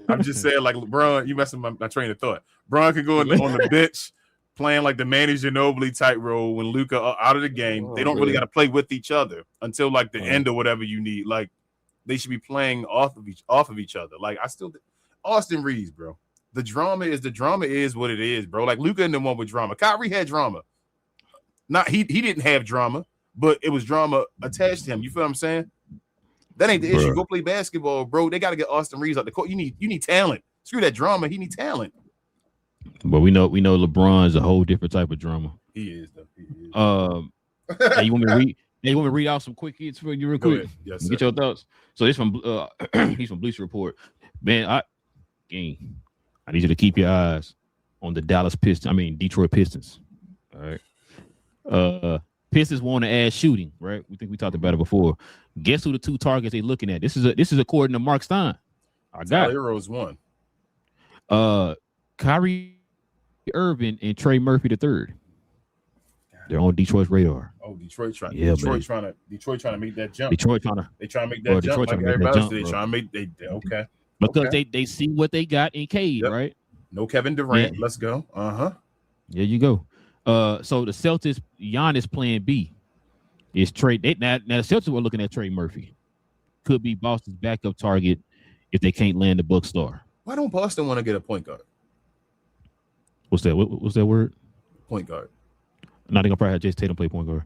I'm just saying, like, LeBron, you messing my train of thought. Bron can go on the bench playing like the Manu Ginobili type role when Luka out of the game. They don't really got to play with each other until like the end or whatever you need. Like, they should be playing off of each other. Like, Austin Reeves, bro. The drama is what it is, bro. Like, Luka and the one with drama. Kyrie had drama. He didn't have drama, but it was drama attached to him. You feel what I'm saying? That ain't the issue. Go play basketball, bro. They got to get Austin Reeves out the court. You need talent. Screw that drama. He need talent. But we know LeBron's a whole different type of drama. He is, though. He is. Hey, you want me to read out some quick hits for you real quick? Yes, sir. Get your thoughts. So this from he's from Bleacher Report. Man, I need you to keep your eyes on the Detroit Pistons. All right. Pistons want to add shooting, right? We talked about it before. Guess who the two targets they looking at? This is according to Mark Stein. I got Heroes one. Kyrie Irving and Trey Murphy III. They're on Detroit's radar. Oh, Detroit trying to make that jump. They trying to make that jump like everybody else. They trying to make okay. Because they see what they got in Cade, right? No Kevin Durant. Yeah. Let's go. There you go. So the Celtics, Giannis plan B is trade. Now the Celtics were looking at Trey Murphy. Could be Boston's backup target if they can't land the Buck star. Why don't Boston want to get a point guard? What's that? What's that word? Point guard. No, they're gonna probably have Jason Tatum play point guard.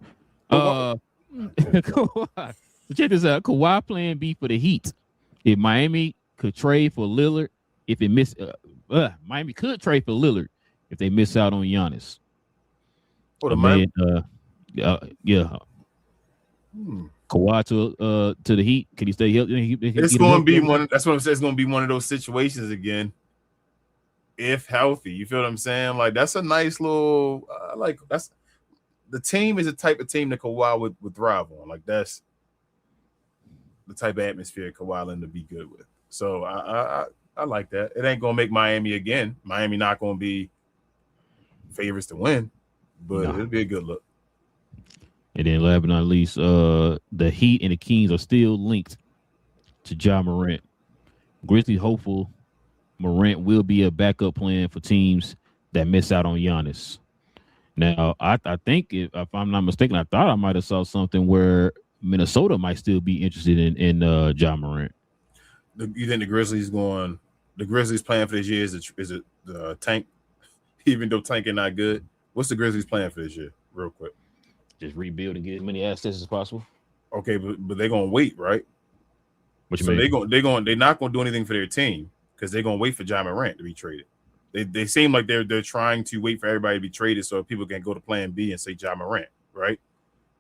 Kawhi. Check this out. Kawhi plan B for the Heat. If Miami could trade for Lillard if it miss. Miami could trade for Lillard if they miss out on Giannis. Oh, the Miami. Yeah. Kawhi to the Heat. Can he stay healthy? It's going to be one. That's what I'm saying. It's going to be one of those situations again. If healthy, you feel what I'm saying? Like that's a nice little. That's the team is the type of team that Kawhi would thrive on. Like that's the type of atmosphere Kawhi Leonard to be good with. So I like that. It ain't gonna make Miami again. Miami not gonna be favorites to win, but it'll be a good look. And then last but not least, the Heat and the Kings are still linked to Ja Morant. Grizzlies hopeful Morant will be a backup plan for teams that miss out on Giannis. Now, I think if I'm not mistaken, I thought I might have saw something where Minnesota might still be interested in Ja Morant. You think the Grizzlies plan for this year is it the tank, even though tank is not good? What's the Grizzlies plan for this year, real quick? Just rebuild and get as many assets as possible. Okay, but they're gonna wait, right? What you mean? They're not gonna do anything for their team because they're gonna wait for Ja Morant to be traded. They seem like they're trying to wait for everybody to be traded so people can go to plan B and say Ja Morant, right?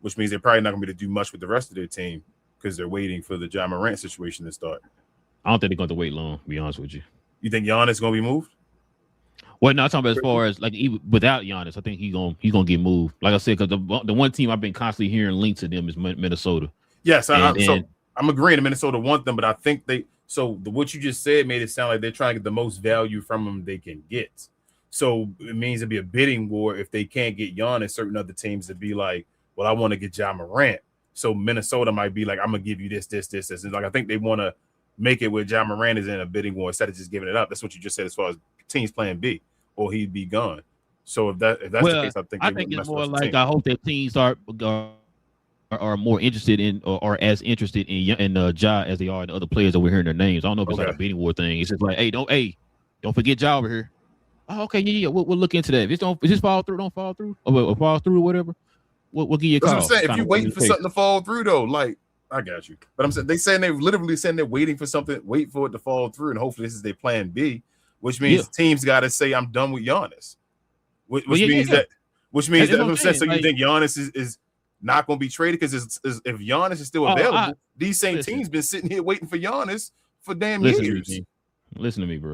Which means they're probably not gonna be able to do much with the rest of their team because they're waiting for the Ja Morant situation to start. I don't think they're going to wait long, to be honest with you. You think Giannis is gonna be moved? Well, no, I'm talking about as far as like even without Giannis, I think he's gonna get moved. Like I said, because the one team I've been constantly hearing linked to them is Minnesota. Yes, I'm agreeing. Minnesota want them, but I think what you just said made it sound like they're trying to get the most value from them they can get. So it means it'd be a bidding war if they can't get Giannis. Certain other teams would be like, well, I want to get Ja Morant. So Minnesota might be like, I'm gonna give you this. And like I think they want to make it where Ja Morant is in a bidding war instead of just giving it up. That's what you just said as far as teams playing B, or he'd be gone. So if that's the case, I think it's more like I hope that teams are more interested in or as interested in Ja as they are in the other players that we're hearing their names. I don't know if it's like a bidding war thing. It's just like, don't forget Ja over here. Oh, okay, yeah, we'll look into that. If this fall through, don't fall through, or fall through or whatever. We'll give you a call. That's what I'm saying. If you're waiting for something to fall through, though, like I got you. But I'm saying they're literally saying they're waiting for something, wait for it to fall through, and hopefully this is their plan B, which means teams got to say I'm done with Giannis, which means that I'm saying. So you think Giannis is not going to be traded because if Giannis is still available, these same teams been sitting here waiting for Giannis for damn years. Listen to me, bro.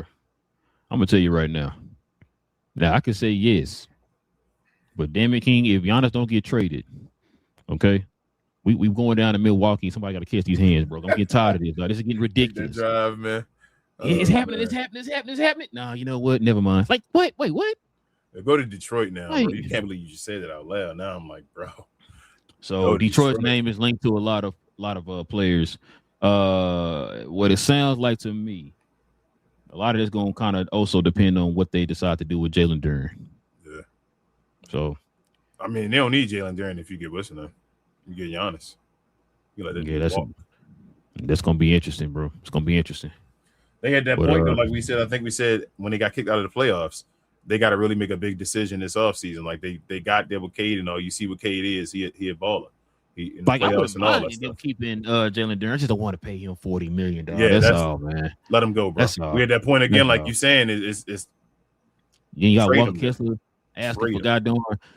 I'm gonna tell you right now. Now I can say yes, but damn it, King, if Giannis don't get traded, okay, we going down to Milwaukee. Somebody got to catch these hands, bro. I'm getting tired of this. This is getting ridiculous. That drive, man. It's happening. It's happening. No, you know what? Never mind. Like what? Wait, what? Go to Detroit now, bro. You can't believe you just said that out loud. Now I'm like, bro. So Detroit's name is linked to a lot of players. What it sounds like to me, a lot of this going to kind of also depend on what they decide to do with Jalen Duren. Yeah. So, I mean, they don't need Jalen Duren if you get listening. You get Giannis. You let that's going to be interesting, bro. It's going to be interesting. They had that point, though, like we said. I think we said when they got kicked out of the playoffs, they got to really make a big decision this offseason. Like they got there with Cade and all. You see what Cade is. He a baller. In the playoffs and all that stuff. Keeping Jalen Duren. I just don't want to pay him $40 million. Yeah, that's all, man. Let him go, bro. We had that point again, like you saying. It's you got Walker Kessler asking for goddamn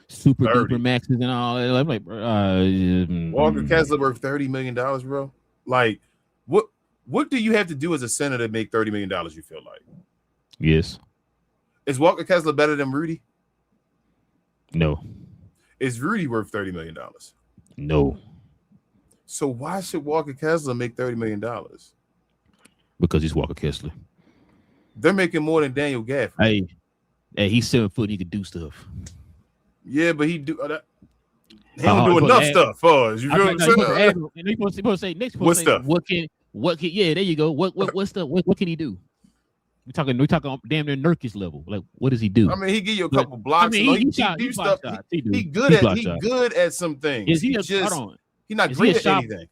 super duper maxes and all that. I'm like, Walker Kessler worth $30 million, bro. Like, what do you have to do as a center to make $30 million? You feel like? Yes. Is Walker Kessler better than Rudy? No. Is Rudy worth $30 million? No. So why should Walker Kessler make $30 million? Because he's Walker Kessler. They're making more than Daniel Gafford. Hey, he's 7 foot. He could do stuff. Yeah, but he do that. He don't do enough stuff for us. You feel what I'm saying? You're supposed to say next. What stuff? What can? Yeah, there you go. What stuff? What can he do? We talking damn near Nurkic level. Like, what does he do? I mean, he give you a couple blocks. He good at some things. Is he's not great at anything.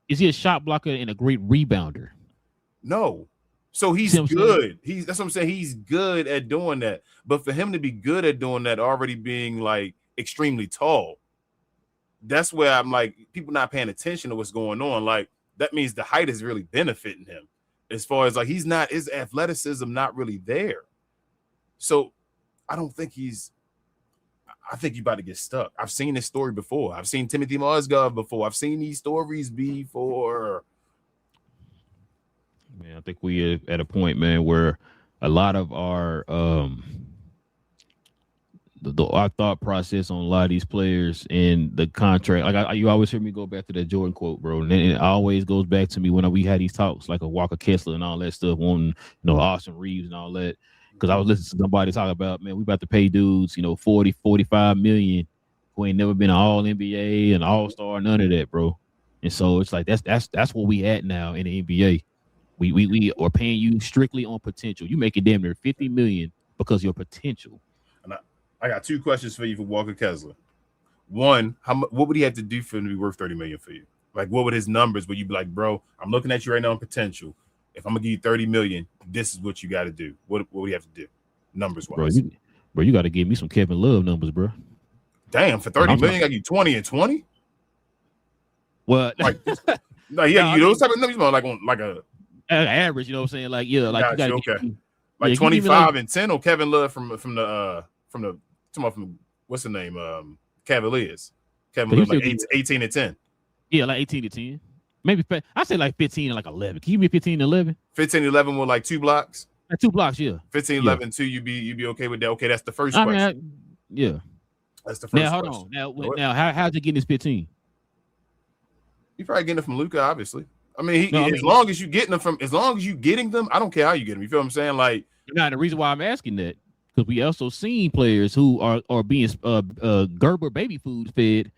Is he a shot blocker and a great rebounder? No. So he's good. That's what I'm saying. He's good at doing that. But for him to be good at doing that, already being like extremely tall, that's where I'm like, people not paying attention to what's going on. Like, that means the height is really benefiting him. as far as like he's not his athleticism not really there. So I don't think I think you about to get stuck. I've seen this story before. I've seen Timothy Mozgov before. I've seen these stories before. Man, I think we are at a point, man, where a lot of our our thought process on a lot of these players and the contract, like you always hear me go back to that Jordan quote, bro, and it always goes back to me when we had these talks, like a Walker Kessler and all that stuff, on Austin Reeves and all that, because I was listening to somebody talk about, man, we about to pay dudes 40, 45 million who ain't never been an All NBA, an All Star, none of that, bro. And so it's like that's where we at now in the NBA. We are paying you strictly on potential. You make it damn near $50 million because of your potential. And I got two questions for you for Walker Kessler. One, what would he have to do for him to be worth $30 million for you? Like, what would his numbers? Would you be like, bro, I'm looking at you right now on potential. If I'm gonna give you $30 million, this is what you got to do. What would he have to do, numbers wise? Bro, you got to give me some Kevin Love numbers, bro. Damn, for $30 million, I got you 20 and 20. What? Like, you those type of numbers, like a average, you know what I'm saying? Like, yeah, like you got okay. Like 25 and 10 or Kevin Love from what's the name? Cavaliers. Kevin Love like 18 and 10. Yeah, like 18 to 10. Maybe I say like 15 and like 11. Can you be 15 and 11? 15 and 11 with like 2 blocks. Like 2 blocks, yeah. 15 11 2, you'd be okay with that. Okay, that's the first question. Yeah. That's the first now, question. Hold on. Now how's he getting this 15? You probably getting it from Luka, obviously. I mean, as long as you getting them, I don't care how you get them. You feel what I'm saying? Like, now the reason why I'm asking that, because we also seen players who are being Gerber baby food fed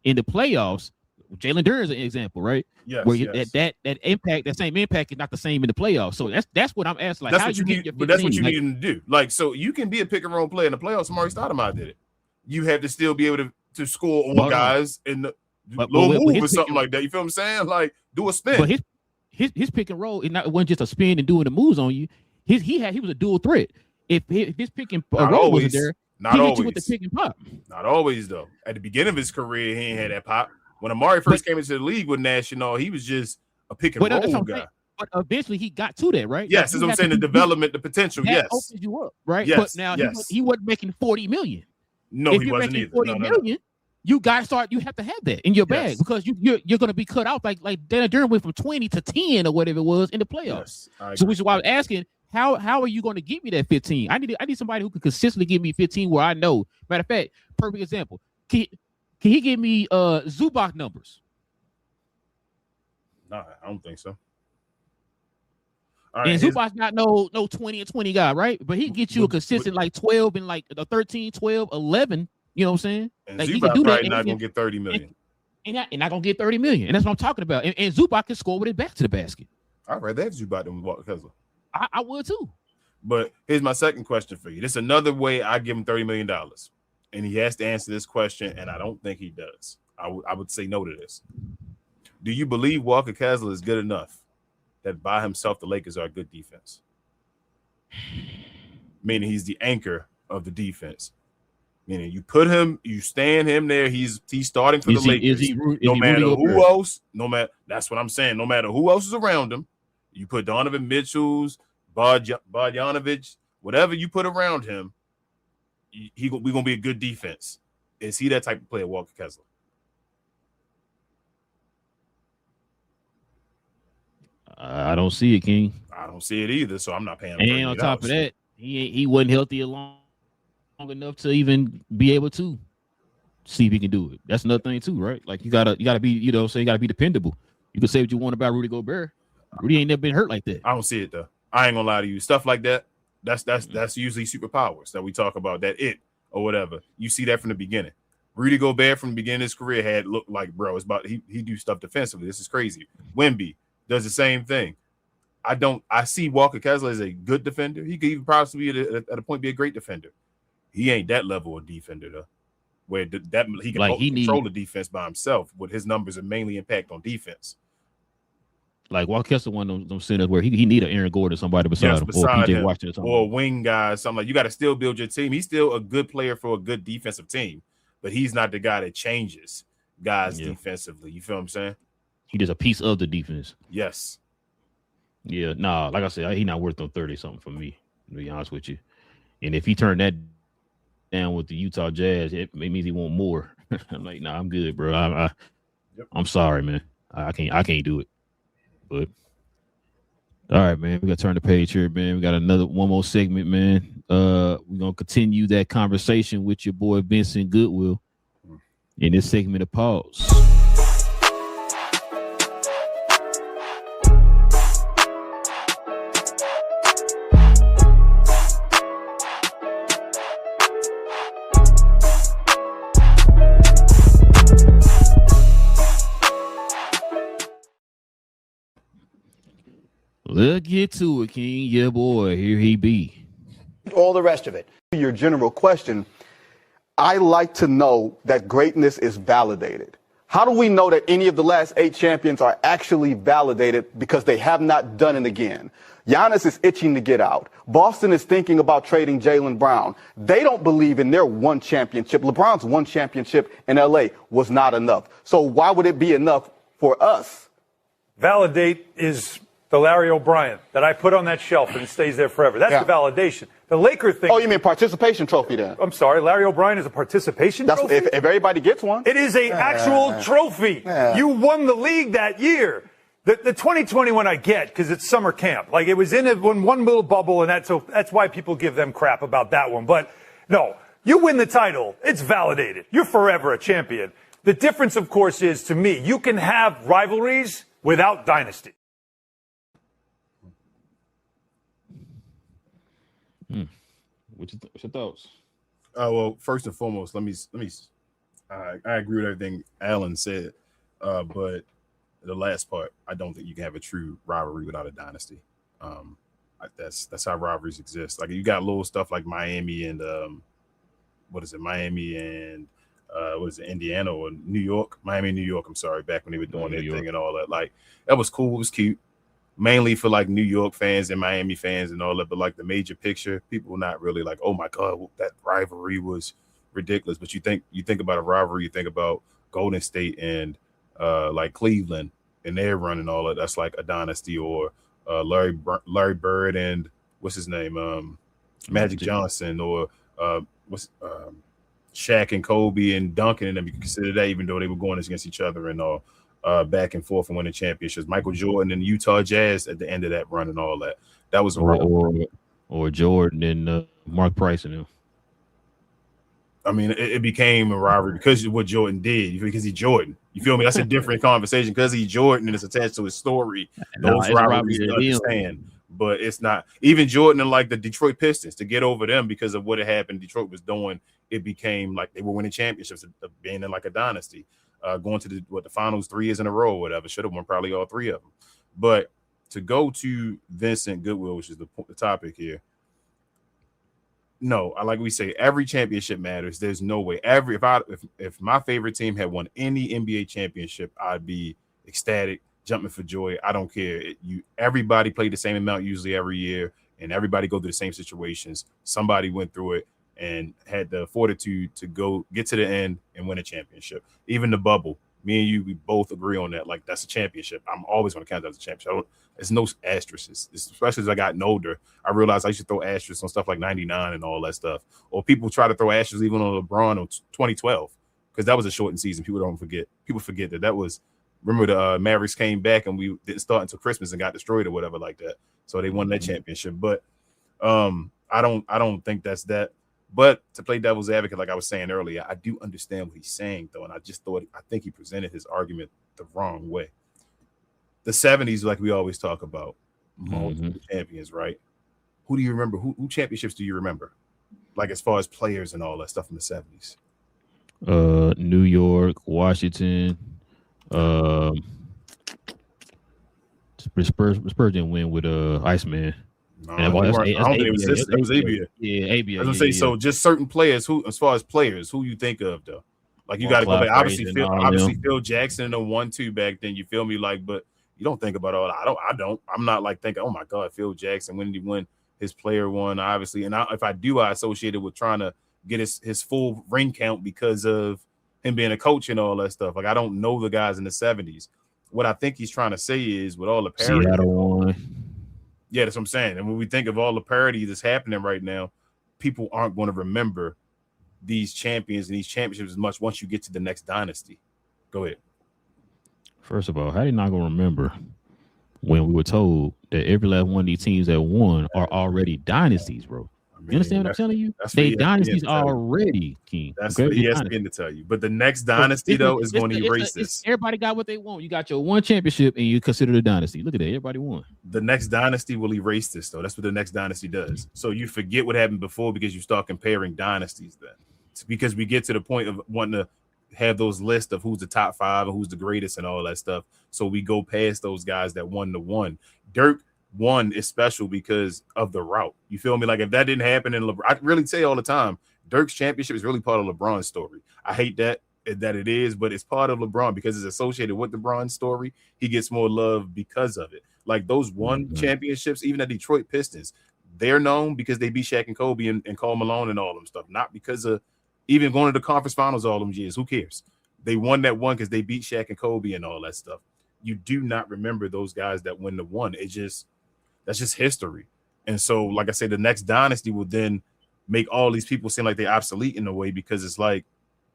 in the playoffs. Jalen Duren is an example, right? Yes. Where that impact, that same impact is not the same in the playoffs. So that's what I'm asking. Like, that's how what you get your 15? But that's what you need to do. Like, so you can be a pick and roll player in the playoffs. Amari Stoudemire did it. You have to still be able to score on guys in the low move or something like that. You feel what I'm saying? Like, do a spin. But his pick and roll, it wasn't just a spin and doing the moves on you. He was a dual threat. If his pick and roll wasn't there, he hit you with the pick and pop. Not always, though. At the beginning of his career, he ain't had that pop. When Amari first came into the league with Nash, he was just a pick and roll guy. But eventually he got to that, right? Yes, that's what I'm saying. The development, the potential, yes. Opens you up, right? Yes, but now he wasn't making $40 million. No, if he you're wasn't making either. $40 million, you gotta start. You have to have that in your bag because you're gonna be cut out like Dana Duren went from 20 to 10 or whatever it was in the playoffs. Yes, so which is why I was asking, how are you going to give me that 15? I need somebody who can consistently give me 15 where I know. Matter of fact, perfect example. Can he give me Zubac numbers? No, I don't think so. Right, and Zubac's not no 20 and 20 guy, right? But he gets you a consistent like 12 and like a 13, 12, 11. You know what I'm saying? And like Zubac he can do probably that, not going to get 30 million. And not going to get 30 million. And that's what I'm talking about. And Zubac can score with it back to the basket. I'd rather have Zubac than Walker Kessler. I would too. But here's my second question for you. This is another way I give him $30 million. And he has to answer this question, and I don't think he does. I would say no to this. Do you believe Walker Kessler is good enough that by himself the Lakers are a good defense? Meaning he's the anchor of the defense. Meaning you put him, you stand him there. He's starting for the Lakers. No matter who else, that's what I'm saying. No matter who else is around him, you put Donovan Mitchell's, Bogdanovich, whatever you put around him, we're gonna be a good defense. Is he that type of player, Walker Kessler? I don't see it, King. I don't see it either, so I'm not paying him. And on top of that, he wasn't healthy long enough to even be able to see if he can do it. That's another thing too, right? Like you gotta be, you gotta be dependable. You can say what you want about Rudy Gobert. Rudy ain't never been hurt like that. I don't see it though. I ain't gonna lie to you. Stuff like that, that's usually superpowers that we talk about, that it or whatever. You see that from the beginning. Rudy Gobert from the beginning of his career had looked like, bro, it's about he do stuff defensively. This is crazy. Wemby does the same thing. I see Walker Kessler as a good defender. He could even possibly at a point be a great defender. He ain't that level of defender though, where that he can control the defense by himself. With his numbers are mainly impact on defense. Like Walker Kessler, one of them centers where he need an Aaron Gordon or somebody beside him, or PJ Washington, or a wing guy, something like. You got to still build your team. He's still a good player for a good defensive team, but he's not the guy that changes guys defensively. You feel what I'm saying? He does a piece of the defense. Yes. Yeah, nah, like I said, he not worth no 30 something for me, to be honest with you. And if he turned that down with the Utah Jazz, it means he want more. I'm like, nah, I'm good, bro. I'm sorry, man. I can't do it. But all right, man. We gotta turn the page here, man. We got one more segment, man. We're gonna continue that conversation with your boy Vincent Goodwill in this segment of Pause. Let's get to it, King. Yeah, boy. Here he be. All the rest of it. Your general question, I like to know that greatness is validated. How do we know that any of the last 8 champions are actually validated because they have not done it again? Giannis is itching to get out. Boston is thinking about trading Jaylen Brown. They don't believe in their one championship. LeBron's one championship in LA was not enough. So why would it be enough for us? Validate is the Larry O'Brien that I put on that shelf and it stays there forever. That's the validation. The Laker thing. Oh, you mean participation trophy then? I'm sorry, Larry O'Brien is a participation trophy? If everybody gets one. It is a actual trophy. You won the league that year. The 2021 I get because it's summer camp. Like it was in one little bubble, and that's why people give them crap about that one. But no, you win the title, it's validated. You're forever a champion. The difference, of course, is to me, you can have rivalries without dynasty. What's your thoughts? Well, first and foremost, let me. I agree with everything Alan said, but the last part, I don't think you can have a true rivalry without a dynasty. That's how rivalries exist. Like you got little stuff like Miami and Indiana or New York, Miami, New York. I'm sorry, back when they were doing their thing and all that. Like that was cool. It was cute. Mainly for like New York fans and Miami fans and all that, but like the major picture, people were not really like, oh my God, that rivalry was ridiculous. But you think about a rivalry, you think about Golden State and like Cleveland and their run and all that. That's like a dynasty, or Larry Bird and what's his name, Magic Johnson, or Shaq and Kobe and Duncan and them. You can consider that, even though they were going against each other and all. Back and forth and winning championships. Michael Jordan and Utah Jazz at the end of that run and all that. That was or Jordan and Mark Price and him. I mean, it became a rivalry because of what Jordan did. Because he's Jordan. You feel me? That's a different conversation because he's Jordan and it's attached to his story. Those rivalries you understand. But it's not. Even Jordan and like the Detroit Pistons, to get over them because of what had happened Detroit was doing, it became like they were winning championships, being in like a dynasty. Going to the finals 3 years in a row, or whatever. Should have won probably all 3 of them. But to go to Vincent Goodwill, which is the topic here. No, like we say, every championship matters. There's no way. If my favorite team had won any NBA championship, I'd be ecstatic, jumping for joy. I don't care. Everybody played the same amount usually every year, and everybody go through the same situations. Somebody went through it and had the fortitude to go get to the end and win a championship. Even the bubble, me and you, we both agree on that. Like, that's a championship. I'm always going to count that as a championship. There's no asterisks. Especially as I gotten older, I realized I used to throw asterisks on stuff like 99 and all that stuff. Or people try to throw asterisks even on LeBron on 2012 because that was a shortened season. People forget that was. Remember the Mavericks came back and we didn't start until Christmas and got destroyed or whatever like that. So they won that championship. But I don't think that's that. But to play devil's advocate, like I was saying earlier, I do understand what he's saying, though. And I think he presented his argument the wrong way. The 70s, like we always talk about, multiple champions, right? Who do you remember? Who championships do you remember? Like as far as players and all that stuff in the 70s? New York, Washington. Spurs didn't win with Iceman. No, I don't think it was this. It was ABA. Yeah, ABA. I was gonna say, so just certain players who, as far as players, who you think of though? Like you got to go back. Obviously, Phil Jackson and the 1-2 back then. You feel me? Like, but you don't think about all that. I don't. I'm not like thinking, oh my God, Phil Jackson. When did he win his player one? Obviously, and if I do, I associate it with trying to get his full ring count because of him being a coach and all that stuff. Like I don't know the guys in the 70s. What I think he's trying to say is with all the parity. Seattle won. Yeah, that's what I'm saying. And when we think of all the parity that's happening right now, people aren't going to remember these champions and these championships as much once you get to the next dynasty. Go ahead. First of all, how they not gonna remember when we were told that every last one of these teams that won are already dynasties, bro? You understand what I'm telling you? They dynasties already, King. That's okay? for ESPN to tell you. But the next dynasty, though, is going to erase this. Everybody got what they want. You got your one championship, and you consider it a dynasty. Look at that. Everybody won. The next dynasty will erase this, though. That's what the next dynasty does. So you forget what happened before because you start comparing dynasties then. It's because we get to the point of wanting to have those lists of who's the top 5 and who's the greatest and all that stuff. So we go past those guys that won the one. Dirk won is special because of the route. You feel me? Like if that didn't happen in LeBron, I really say all the time, Dirk's championship is really part of LeBron's story. I hate that it is, but it's part of LeBron because it's associated with LeBron's story. He gets more love because of it. Like those championships, even at Detroit Pistons, they're known because they beat Shaq and Kobe and Karl Malone and all them stuff, not because of even going to the conference finals all them years. Who cares? They won that one because they beat Shaq and Kobe and all that stuff. You do not remember those guys that win the one. That's just history. And so, like I said, the next dynasty will then make all these people seem like they're obsolete in a way because it's like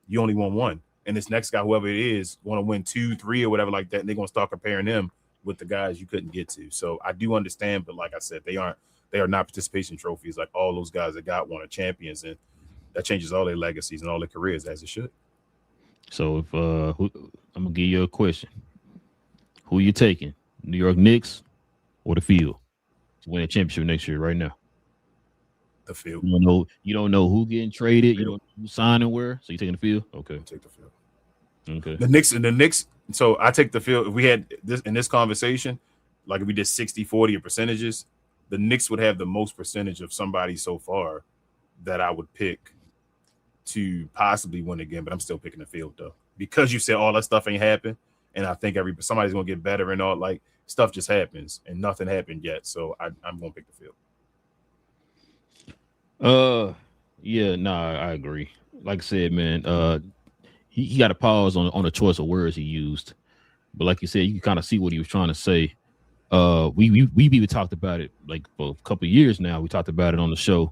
you only won one. And this next guy, whoever it is, want to win 2, 3 or whatever like that. And they're going to start comparing them with the guys you couldn't get to. So I do understand. But like I said, they are not participation trophies. Like all those guys that got one are champions. And that changes all their legacies and all their careers as it should. So if I'm going to give you a question. Who you taking? New York Knicks or the Field to win a championship next year right now? The Field. You don't know who getting traded. You don't know who signing where. So you taking the Field? Okay. I'll take the Field. Okay. The Knicks. So I take the Field. If we had this in this conversation, like if we did 60-40 or percentages, the Knicks would have the most percentage of somebody so far that I would pick to possibly win again. But I'm still picking the Field though, because you said all that stuff ain't happened. And I think somebody's gonna get better and all like stuff just happens and nothing happened yet. So I'm gonna pick the Field. Yeah, I agree. Like I said, man, he got to pause on the choice of words he used. But like you said, you can kind of see what he was trying to say. We've even talked about it like for a couple of years now. We talked about it on the show.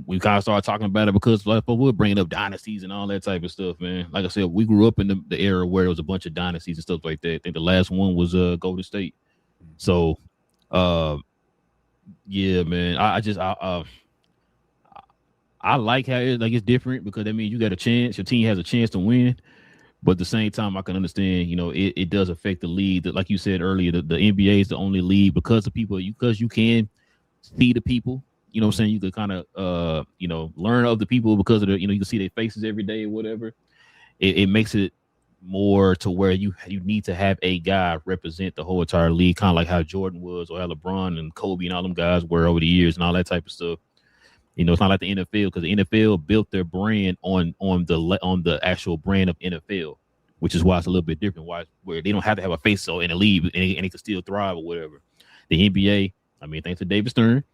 We kind of started talking about it because like, we're bringing up dynasties and all that type of stuff, man. Like I said, we grew up in the era where there was a bunch of dynasties and stuff like that. I think the last one was Golden State. So, yeah, man. I like how it's different because that means you got a chance. Your team has a chance to win. But at the same time, I can understand, it does affect the league. Like you said earlier, the NBA is the only league because of people, because you can see the people. You know what I'm saying? You could kind of, learn of the people because of you can see their faces every day or whatever. It makes it more to where you need to have a guy represent the whole entire league, kind of like how Jordan was or how LeBron and Kobe and all them guys were over the years and all that type of stuff. It's not like the NFL because the NFL built their brand on the actual brand of NFL, which is why it's a little bit different. Where they don't have to have a face so in the league and they can still thrive or whatever. The NBA, thanks to David Stern,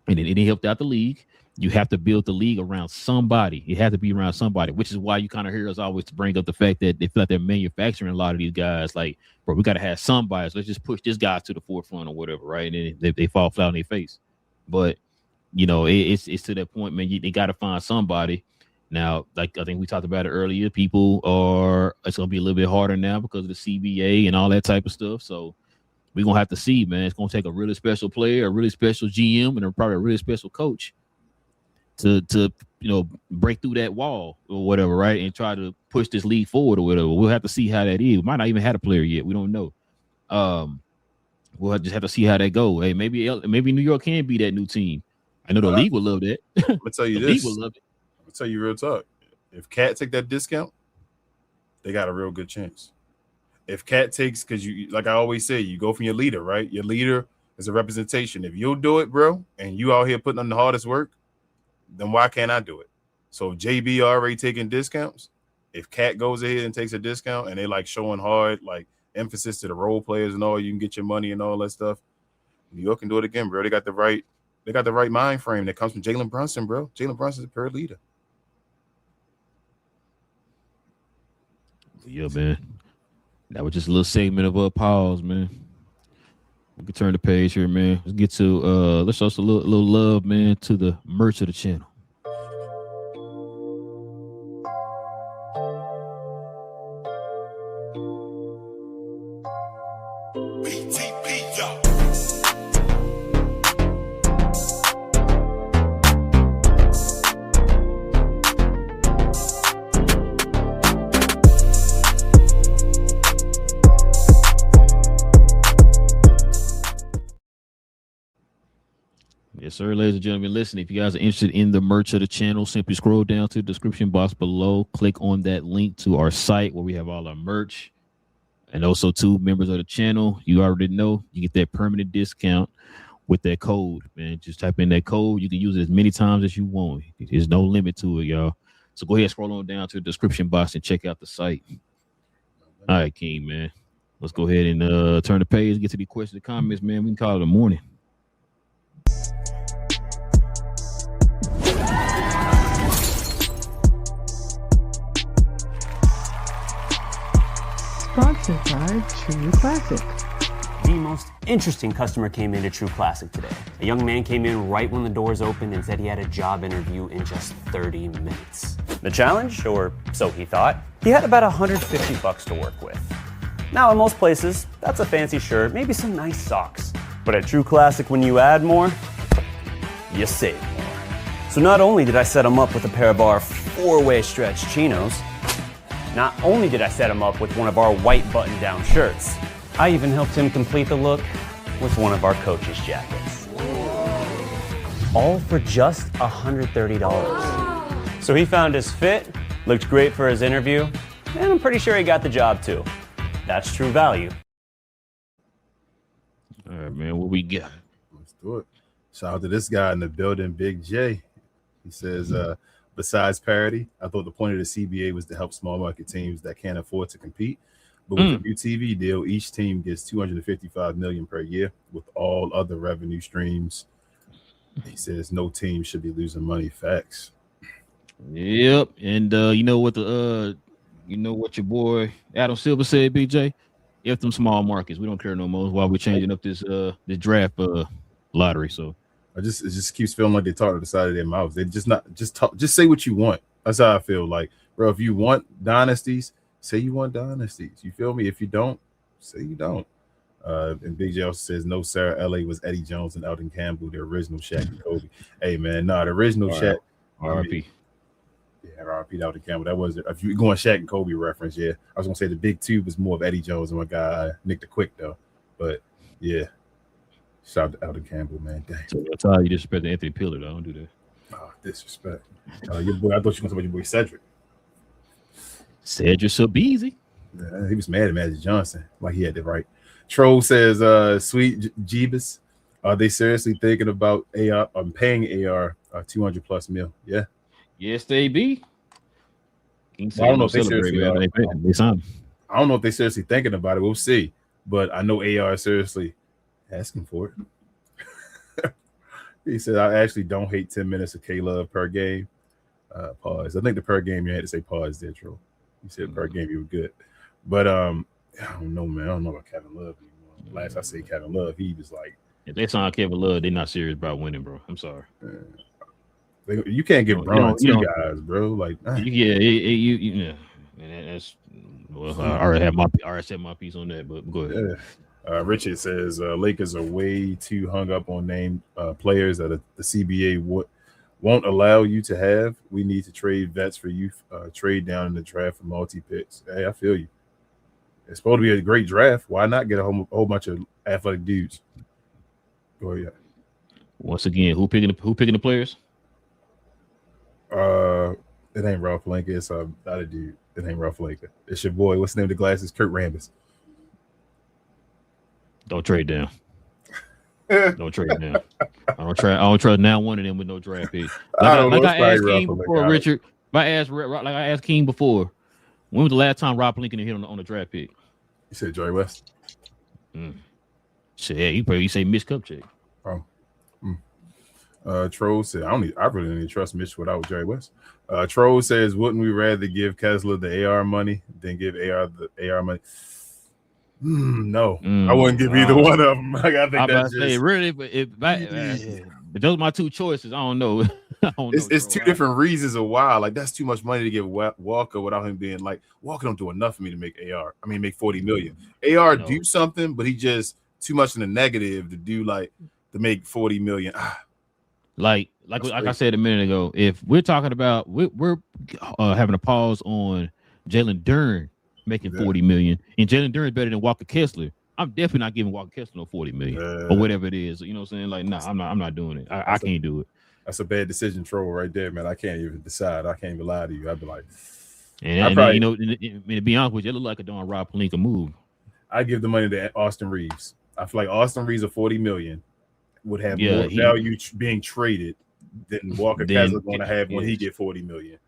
and it helped out the league. You have to build the league around somebody. It has to be around somebody, which is why you kind of hear us always bring up the fact that they feel like they're manufacturing a lot of these guys. Like, bro, we got to have somebody. So let's just push this guy to the forefront or whatever, right? And they fall flat on their face. But it's to that point, man. They got to find somebody. Now, like I think we talked about it earlier, it's going to be a little bit harder now because of the CBA and all that type of stuff. So we're going to have to see, man. It's going to take a really special player, a really special GM, and probably a really special coach to break through that wall or whatever, right? And try to push this league forward or whatever. We'll have to see how that is. We might not even have a player yet. We don't know. We'll just have to see how that go. Hey, maybe New York can be that new team. I know the league would love that. I'm gonna tell you the this. League would love it. I'm gonna tell you real talk. If Cat take that discount, they got a real good chance. If Cat takes, because you, like I always say, you go from your leader, right? Your leader is a representation. If you'll do it, bro, and you out here putting on the hardest work, then why can't I do it? So if JB already taking discounts, if Cat goes ahead and takes a discount and they like showing hard, like emphasis to the role players and all, you can get your money and all that stuff. New York can do it again, bro. They got the right mind frame that comes from Jalen Brunson, bro. Jalen Brunson's a pure leader. Yeah, man. That was just a little segment of pause, man. We can turn the page here, man. Let's get to let's show us a little love, man, to the merch of the channel. Yes, sir, ladies and gentlemen. Listen, if you guys are interested in the merch of the channel, simply scroll down to the description box below. Click on that link to our site where we have all our merch. And also, to members of the channel, you already know you get that permanent discount with that code, man. Just type in that code. You can use it as many times as you want. There's no limit to it, y'all. So go ahead, scroll on down to the description box and check out the site. All right, King, man. Let's go ahead and turn the page, get to the questions and comments, man. We can call it a morning. Sponsored by True Classic. The most interesting customer came into True Classic today. A young man came in right when the doors opened and said he had a job interview in just 30 minutes. The challenge, or so he thought, he had about $150 to work with. Now, in most places, that's a fancy shirt, maybe some nice socks. But at True Classic, when you add more, you save more. So not only did I set him up with a pair of our 4-way stretch chinos, not only did I set him up with one of our white button-down shirts, I even helped him complete the look with one of our coach's jackets. All for just $130. So he found his fit, looked great for his interview, and I'm pretty sure he got the job too. That's true value. All right, man, what we got? Let's do it. Shout out to this guy in the building, Big J. He says, besides parity, I thought the point of the CBA was to help small market teams that can't afford to compete. But with the new TV deal, each team gets $255 million per year with all other revenue streams. He says no team should be losing money. Facts. Yep. And you know what your boy Adam Silver said, BJ? If them small markets, we don't care no more. While we're changing up this draft lottery. So it just keeps feeling like they talk to the side of their mouths. They just say what you want. That's how I feel. Like, bro, if you want dynasties, say you want dynasties. You feel me? If you don't, say you don't. And Big J also says, no, sir, LA was Eddie Jones and Elton Campbell, the original Shaq and Kobe. Hey, man, the original Shaq. RIP. Yeah, RIP Elton Campbell. That was, if you going Shaq and Kobe reference, yeah. I was going to say the big two was more of Eddie Jones and my guy, Nick the Quick, though. But, yeah. Shout out to Elton Campbell, man. Dang. So that's how you disrespect Anthony Pillard. I don't do that. Oh, disrespect. Your boy, I thought you were going to talk about your boy Cedric. Cedric Sabeezy. Yeah, he was mad at Magic Johnson. Like he had it right. Troll says, sweet Jeebus, are they seriously thinking about AR? I'm paying AR 200 plus mil. Yeah. Yes, they be. I don't know if they seriously I don't know if they seriously thinking about it. We'll see. But I know AR is seriously asking for it. He said, I actually don't hate 10 minutes of K-Love per game. Pause. I think the per game you had to say pause there, Troll. You said per game you were good. But I don't know, man. I don't know about Kevin Love anymore. Last I say Kevin Love, he was like, if they sign Kevin Love, they're not serious about winning, bro. I'm sorry. You can't give Braun two guys, bro. Like, yeah. And that's well, I already said my piece on that, but go ahead. Yeah. Richard says Lakers are way too hung up on name players that the CBA won't allow you to have. We need to trade vets for youth, trade down in the draft for multi-picks. Hey, I feel you. It's supposed to be a great draft. Why not get a whole bunch of athletic dudes? Go ahead. Once again, who picking the players? It ain't Ralph Linka. It's not a dude. It ain't Ralph Linka. It's your boy. What's the name of the glasses? Kurt Rambis. Don't trade down. Don't trade down. I don't trust now one of them with no draft pick. Like I asked King before, Richard. I asked King before. When was the last time Rob Lincoln hit on the draft pick? You said Jerry West. Shit, you probably say Mitch Kupchak. Troll said, I really don't even trust Mitch without Jerry West. Troll says, wouldn't we rather give Kessler the AR money than give AR the AR money? No, I wouldn't give either one of them. Like, I think that's just really, but but those are my two choices. I don't know. It's two different reasons of why. Like, that's too much money to give Walker without him being like, Walker don't do enough for me to make make 40 million. AR do something, but he just too much in the negative to do to make 40 million. Like I said a minute ago, if we're talking about we're having a pause on Jalen Duren making 40 million, and Jalen Duren is better than Walker Kessler, I'm definitely not giving Walker Kessler no 40 million or whatever it is. You know what I'm saying? Like, I'm not doing it. I can't do it. That's a bad decision, troll, right there, man. I can't even decide. I can't even lie to you. I'd be like, and to be honest with you, it looked like a darn Rob Pelinka move. I give the money to Austin Reeves. I feel like Austin Reeves of 40 million would have more value being traded than Walker Kessler going to have when he get 40 million.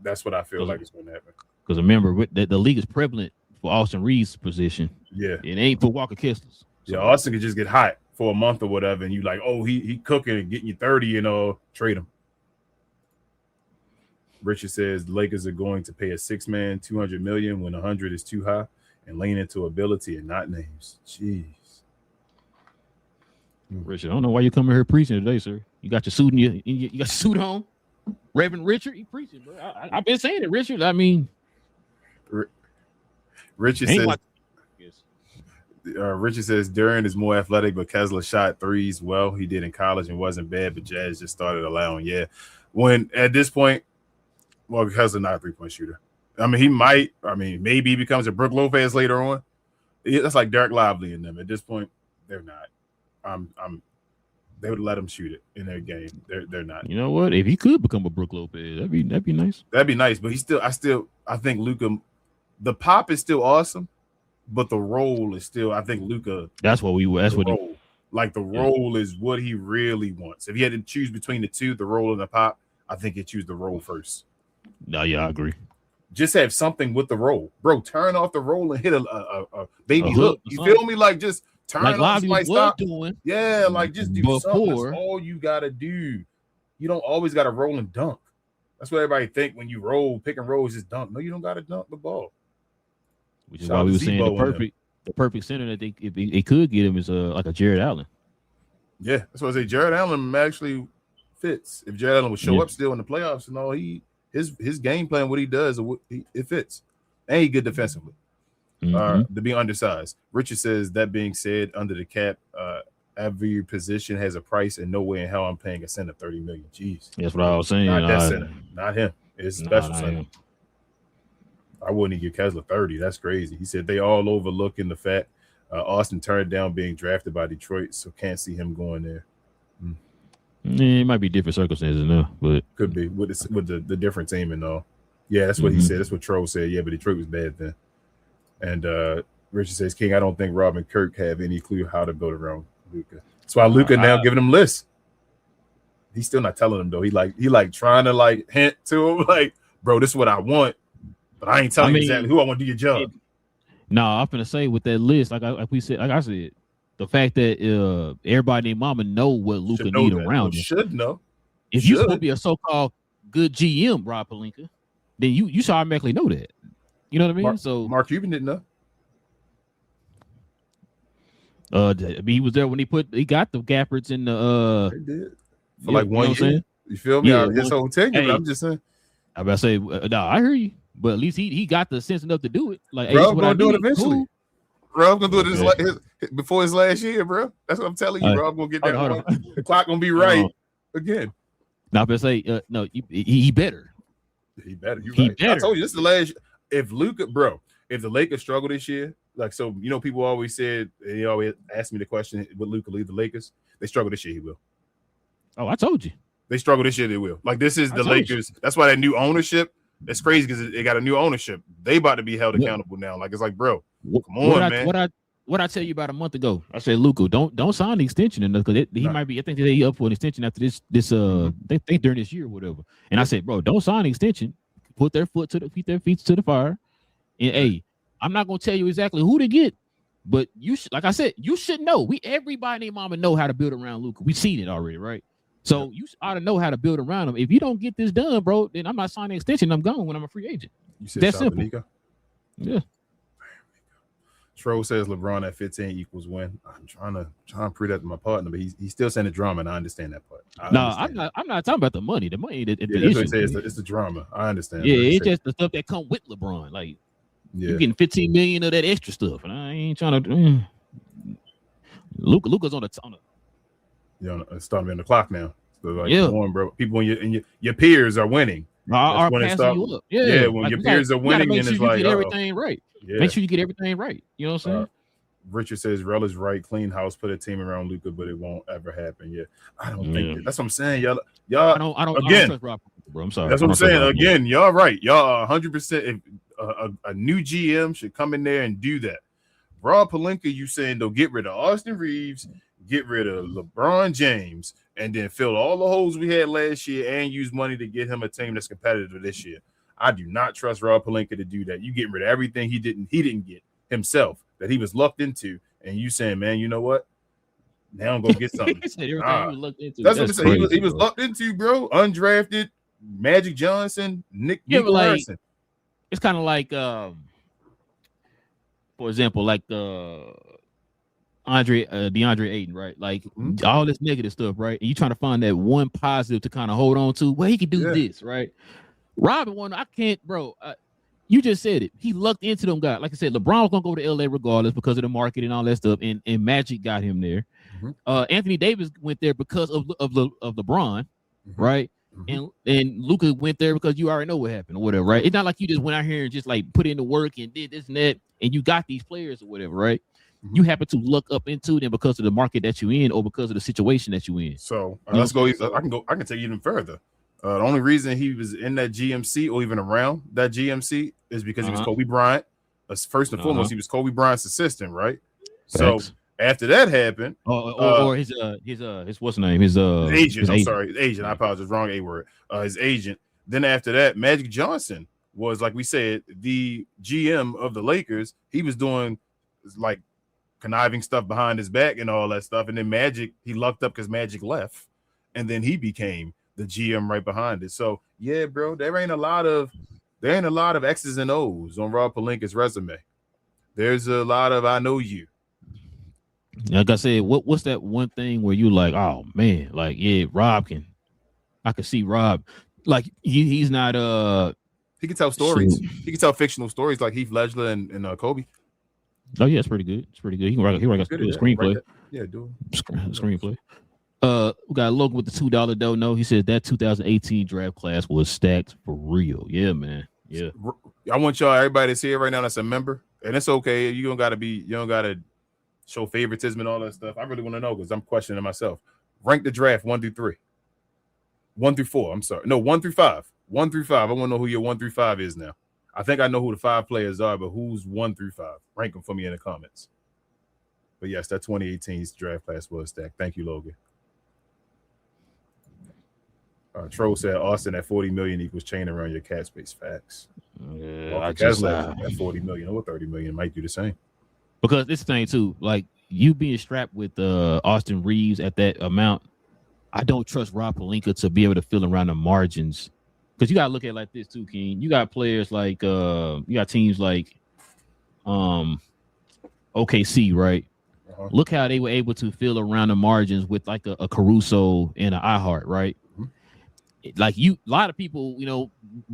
That's what I feel like is going to happen. Because remember, the league is prevalent for Austin Reeves' position. Yeah, it ain't for Walker Kessler's. So. Yeah, Austin could just get hot for a month or whatever, and you like, oh, he cooking and getting you 30, trade him. Richard says Lakers are going to pay a 6-man $200 million when 100 is too high, and lean into ability and not names. Jeez. Richard, I don't know why you coming here preaching today, sir. You got your suit you got your suit on. Reverend Richard, he preaching, bro. I've been saying it, Richard. I mean, Richard says. Richard says Duren is more athletic, but Kessler shot threes well. He did in college and wasn't bad, but Jazz just started allowing. Yeah, when at this point, well, Kessler not a 3-point shooter. I mean, he might. I mean, maybe he becomes a Brook Lopez later on. That's like Derek Lively in them. At this point, they're not. They would let him shoot it in their game. They're not. You know what? If he could become a Brook Lopez, that'd be nice. That'd be nice. But I think Luka, the pop is still awesome. But the role is still, I think Luka. That's what role. Like the role is what he really wants. If he had to choose between the two, the role and the pop, I think he'd choose the role first. No, yeah, I agree. Just have something with the role, bro. Turn off the role and hit a baby hook. You feel me? Like just turn it off. Like stop. Doing. Yeah, like just do something. That's all you gotta do. You don't always gotta roll and dunk. That's what everybody think when you roll, pick and roll is just dunk. No, you don't gotta dunk the ball. Which is why we were saying the perfect center that they could get him is like a Jared Allen. Yeah, that's what I say. Jared Allen actually fits. If Jared Allen would show up still in the playoffs and all, his game plan, what he does, it fits. And he good defensively. To be undersized. Richard says, that being said, under the cap, every position has a price, and no way in hell I'm paying a center $30 million. Jeez, that's what I was saying. Not that center, not him. It's special center. I wouldn't give Kessler 30. That's crazy. He said they all overlooking the fact Austin turned down being drafted by Detroit, so can't see him going there. It might be different circumstances now, but could be with the different team and all. Yeah, that's what he said. That's what Troll said. Yeah, but Detroit was bad then. And Richard says, King, I don't think Rob and Kirk have any clue how to build around Luka. That's why Luka now giving him lists. He's still not telling him though. He trying to hint to him like, bro, this is what I want. But I ain't telling you exactly who I want to do your job. I'm gonna say with that list, like I said, the fact that everybody and mama know what Luka need around him. Should know. If you're supposed to be a so-called good GM, Rob Pelinka, then you should automatically know that. You know what I mean? Mark Cuban didn't know. He was there when he got the Gaffords in the They did. For like 1 year. You feel me? His whole tenure, but I'm just saying. I'm about to say, no, I hear you. But at least he got the sense enough to do it. Like, Rob gonna do it eventually. Cool. Rob gonna do it before his last year, bro. That's what I'm telling you. Rob gonna get that. The clock gonna be right again. Now, I'm gonna say, no, he better. He better. Right. Better. I told you this is the last. If the Lakers struggle this year, people always said, they always ask me the question, would Luka leave the Lakers? They struggle this year, he will. Oh, I told you. They struggle this year, they will. Like, this is the Lakers. That's why that new ownership. That's crazy because they got a new ownership. They about to be held accountable now. Like, it's like, bro, come on, man. What I tell you about a month ago? I said, Luka, don't sign the extension because he might be. I think they up for an extension after this. They think during this year or whatever. And I said, bro, don't sign the extension. Put their feet to the fire. And hey, I'm not gonna tell you exactly who to get, but like I said, you should know. Everybody and mama know how to build around Luka. We've seen it already, right? So you ought to know how to build around him. If you don't get this done, bro, then I'm not signing an extension. I'm gone when I'm a free agent. You said that's simple. Yeah. Troll says LeBron at 15 equals win. I'm trying to prove that to my partner, but he's still saying the drama, and I understand that part. I'm not talking about the money. The money, the That's issue. what he says. It's the drama. I understand. Yeah, it's just the stuff that come with LeBron. Like you getting 15 million of that extra stuff, and I ain't trying to. Luka's on the. It's starting on the clock now. So like, come on, bro. People in your peers are winning. Are passing you up. Yeah, when your peers are winning, make and sure it's you like get everything right. Yeah. Make sure you get everything right. You know what I'm saying? Richard says Rel is right. Clean house, put a team around Luka, but it won't ever happen. Yeah, I don't think that's what I'm saying. Y'all. I don't trust Rob, bro. I'm sorry. That's what I'm saying. Again, y'all right. Y'all 100%. A new GM should come in there and do that. Rob Pelinka, you saying they'll get rid of Austin Reeves, get rid of LeBron James, and then fill all the holes we had last year and use money to get him a team that's competitive this year. I do not trust Rob Pelinka to do that. You getting rid of everything he didn't get himself that he was lucked into, and you saying, man, you know what? Now I'm gonna get something. He said everything he was lucked into. That's what I'm saying. He was lucked into, bro. Undrafted, Magic Johnson, Nick Larson. It's kind of like, for example, like DeAndre Ayton, right? Like all this negative stuff, right? And you trying to find that one positive to kind of hold on to. Well, he could do this, right? Robin one, I can't, bro. You just said it. He lucked into them guys. Like I said, LeBron was gonna go to LA regardless because of the market and all that stuff. And Magic got him there. Anthony Davis went there because of LeBron, right? And Luka went there because you already know what happened or whatever, right? It's not like you just went out here and just like put in the work and did this and that, and you got these players or whatever, right? You happen to look up into them because of the market that you in or because of the situation that you in. So let's go. I can take you even further. The only reason he was in that GMC or even around that GMC is because he was Kobe Bryant. First and foremost, he was Kobe Bryant's assistant, right? Thanks. So after that happened, or his what's the name? His agent. I'm sorry, his agent. I apologize. Wrong A word. His agent. Then after that, Magic Johnson was, like we said, the GM of the Lakers. He was doing like conniving stuff behind his back and all that stuff. And then Magic, he lucked up because Magic left, and then he became the GM right behind it. So yeah, bro, there ain't a lot of X's and O's on Rob Pelinka's resume. There's a lot of I know you. Like I said, what's that one thing where you like, oh man, like yeah, I can see Rob, like he's not he can tell stories. He can tell fictional stories like Heath Ledger and Kobe. Oh yeah, it's pretty good. It's pretty good. He can write a screenplay. Yeah, do screenplay. We got Logan with the $2 don't know. He said that 2018 draft class was stacked for real. Yeah, man. Yeah. I want everybody to see it right now that's a member, and it's okay. You don't gotta show favoritism and all that stuff. I really want to know because I'm questioning myself. Rank the draft 1 through 3. 1 through 4. I'm sorry. No, 1 through 5. 1 through 5. I want to know who your 1 through 5 is now. I think I know who the 5 players are, but who's 1 through 5? Rank them for me in the comments. But yes, that 2018's draft class was stacked. Thank you, Logan. Troll said Austin at 40 million equals chain around your cat space. Facts. Yeah, I just at 40 million or 30 million might do the same. Because this thing too, like you being strapped with Austin Reeves at that amount, I don't trust Rob Pelinka to be able to fill around the margins. Because you gotta look at it like this too, King. You got players like you got teams like OKC, right? Look how they were able to fill around the margins with like a Caruso and an iHeart, right? Like a lot of people,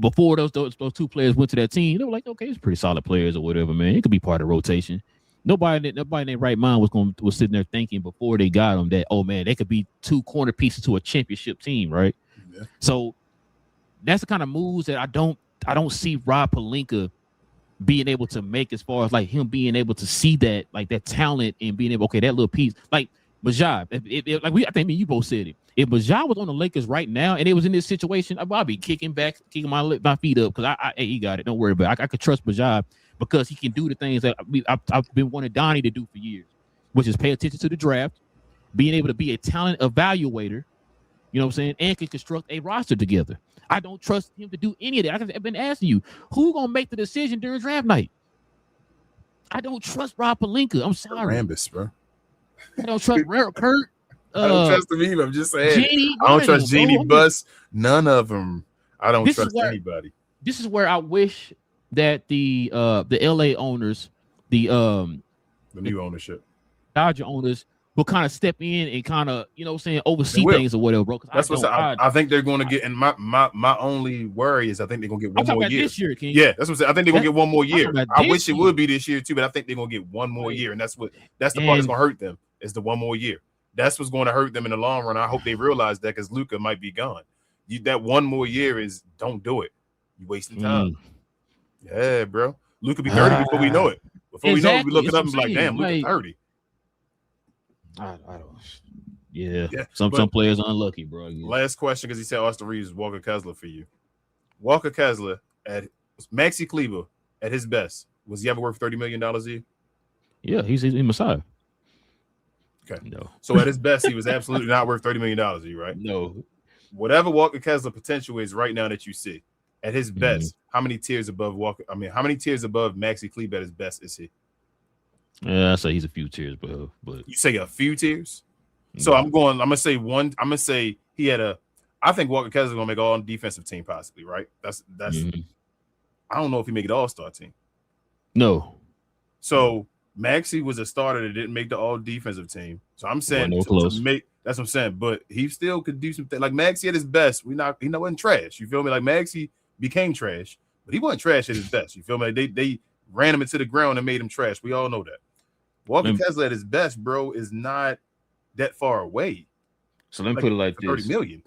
before those two players went to that team, they were like, okay, it's pretty solid players or whatever, man. It could be part of the rotation. Nobody in their right mind was sitting there thinking before they got them that, oh man, they could be 2 corner pieces to a championship team, right? Yeah. So that's the kind of moves that I don't see Rob Pelinka being able to make, as far as like him being able to see that, like that talent and being able, okay, that little piece, like Majai, I think you both said it. If Majai was on the Lakers right now and it was in this situation, I'd be kicking my feet up because hey, he got it. Don't worry about it. I could trust Majai because he can do the things that I've been wanting Donnie to do for years, which is pay attention to the draft, being able to be a talent evaluator, you know what I'm saying, and can construct a roster together. I don't trust him to do any of that. I've been asking you, who gonna make the decision during draft night? I don't trust Rob Pelinka. I'm sorry. Rambus, bro. I don't trust Kurt. I don't trust him either. I'm just saying. I don't trust Jeannie Buss. None of them. I don't trust anybody. This is where I wish that the LA owners, the The new ownership. Dodger owners will kind of step in and kind of, you know what I'm saying, oversee things or whatever, bro. That's what I think they're going to get. And my only worry is I think they're going to get one more year. This year, King. Yeah, that's what I'm saying. I think they're going to get one more year. I wish it year. would be this year too, but I think they're going to get one more year. And that's the part that's going to hurt them is the one more year. That's what's going to hurt them in the long run. I hope they realize that because Luka might be gone. That one more year is don't do it. You're wasting time. Yeah, bro. Luka be 30 before we know it. Before we know it, we look it up and be like, damn, Luka 30. I don't. Yeah. Some players are unlucky, bro. Last question, because he said Austin Reeves, Walker Kessler for you. Walker Kessler at Maxi Kleber at his best, was he ever worth $30 million a year? Yeah, he's Messiah. Okay. No. So at his best, he was absolutely not worth $30 million a year, right? No. Whatever Walker Kessler potential is right now that you see, at his best, how many tiers above how many tiers above Maxi Kleber at his best is he? Yeah, I say he's a few tiers above, but you say a few tiers. So I'm gonna say one. I'm gonna say he had I think Walker Kessler's gonna make all defensive team possibly, right? That's. I don't know if he make the all-star team. No. So Maxey was a starter that didn't make the all defensive team. So I'm saying to make that's what I'm saying. But he still could do something like Maxey at his best. He wasn't trash. You feel me? Like Maxey became trash, but he wasn't trash at his best. You feel me? Like they ran him into the ground and made him trash. We all know that. Walker Kessler at his best, bro, is not that far away. So let me put it like this: $30 million.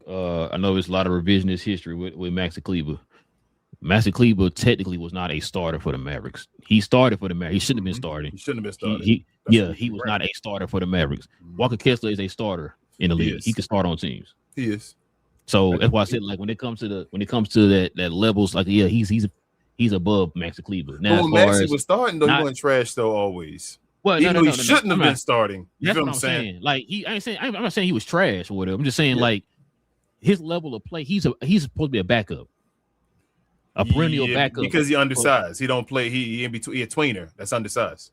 I know it's a lot of revisionist history with Maxi Kleber. Maxi Kleber technically was not a starter for the Mavericks. He started for the Mavericks. He shouldn't have been starting. He shouldn't have been starting. He was not a starter for the Mavericks. Walker Kessler is a starter in the league. He can start on teams. He is. So that's why I said, like, when it comes to that levels, like, yeah, he's above Maxi Kleber. Now, when Maxi was starting, though, he wasn't trash though always. Well, he shouldn't have been starting. You That's feel what I'm saying. Like I'm not saying he was trash or whatever. I'm just saying like his level of play. He's supposed to be a backup, a perennial backup because he's undersized. He don't play. He in between. He a tweener. That's undersized.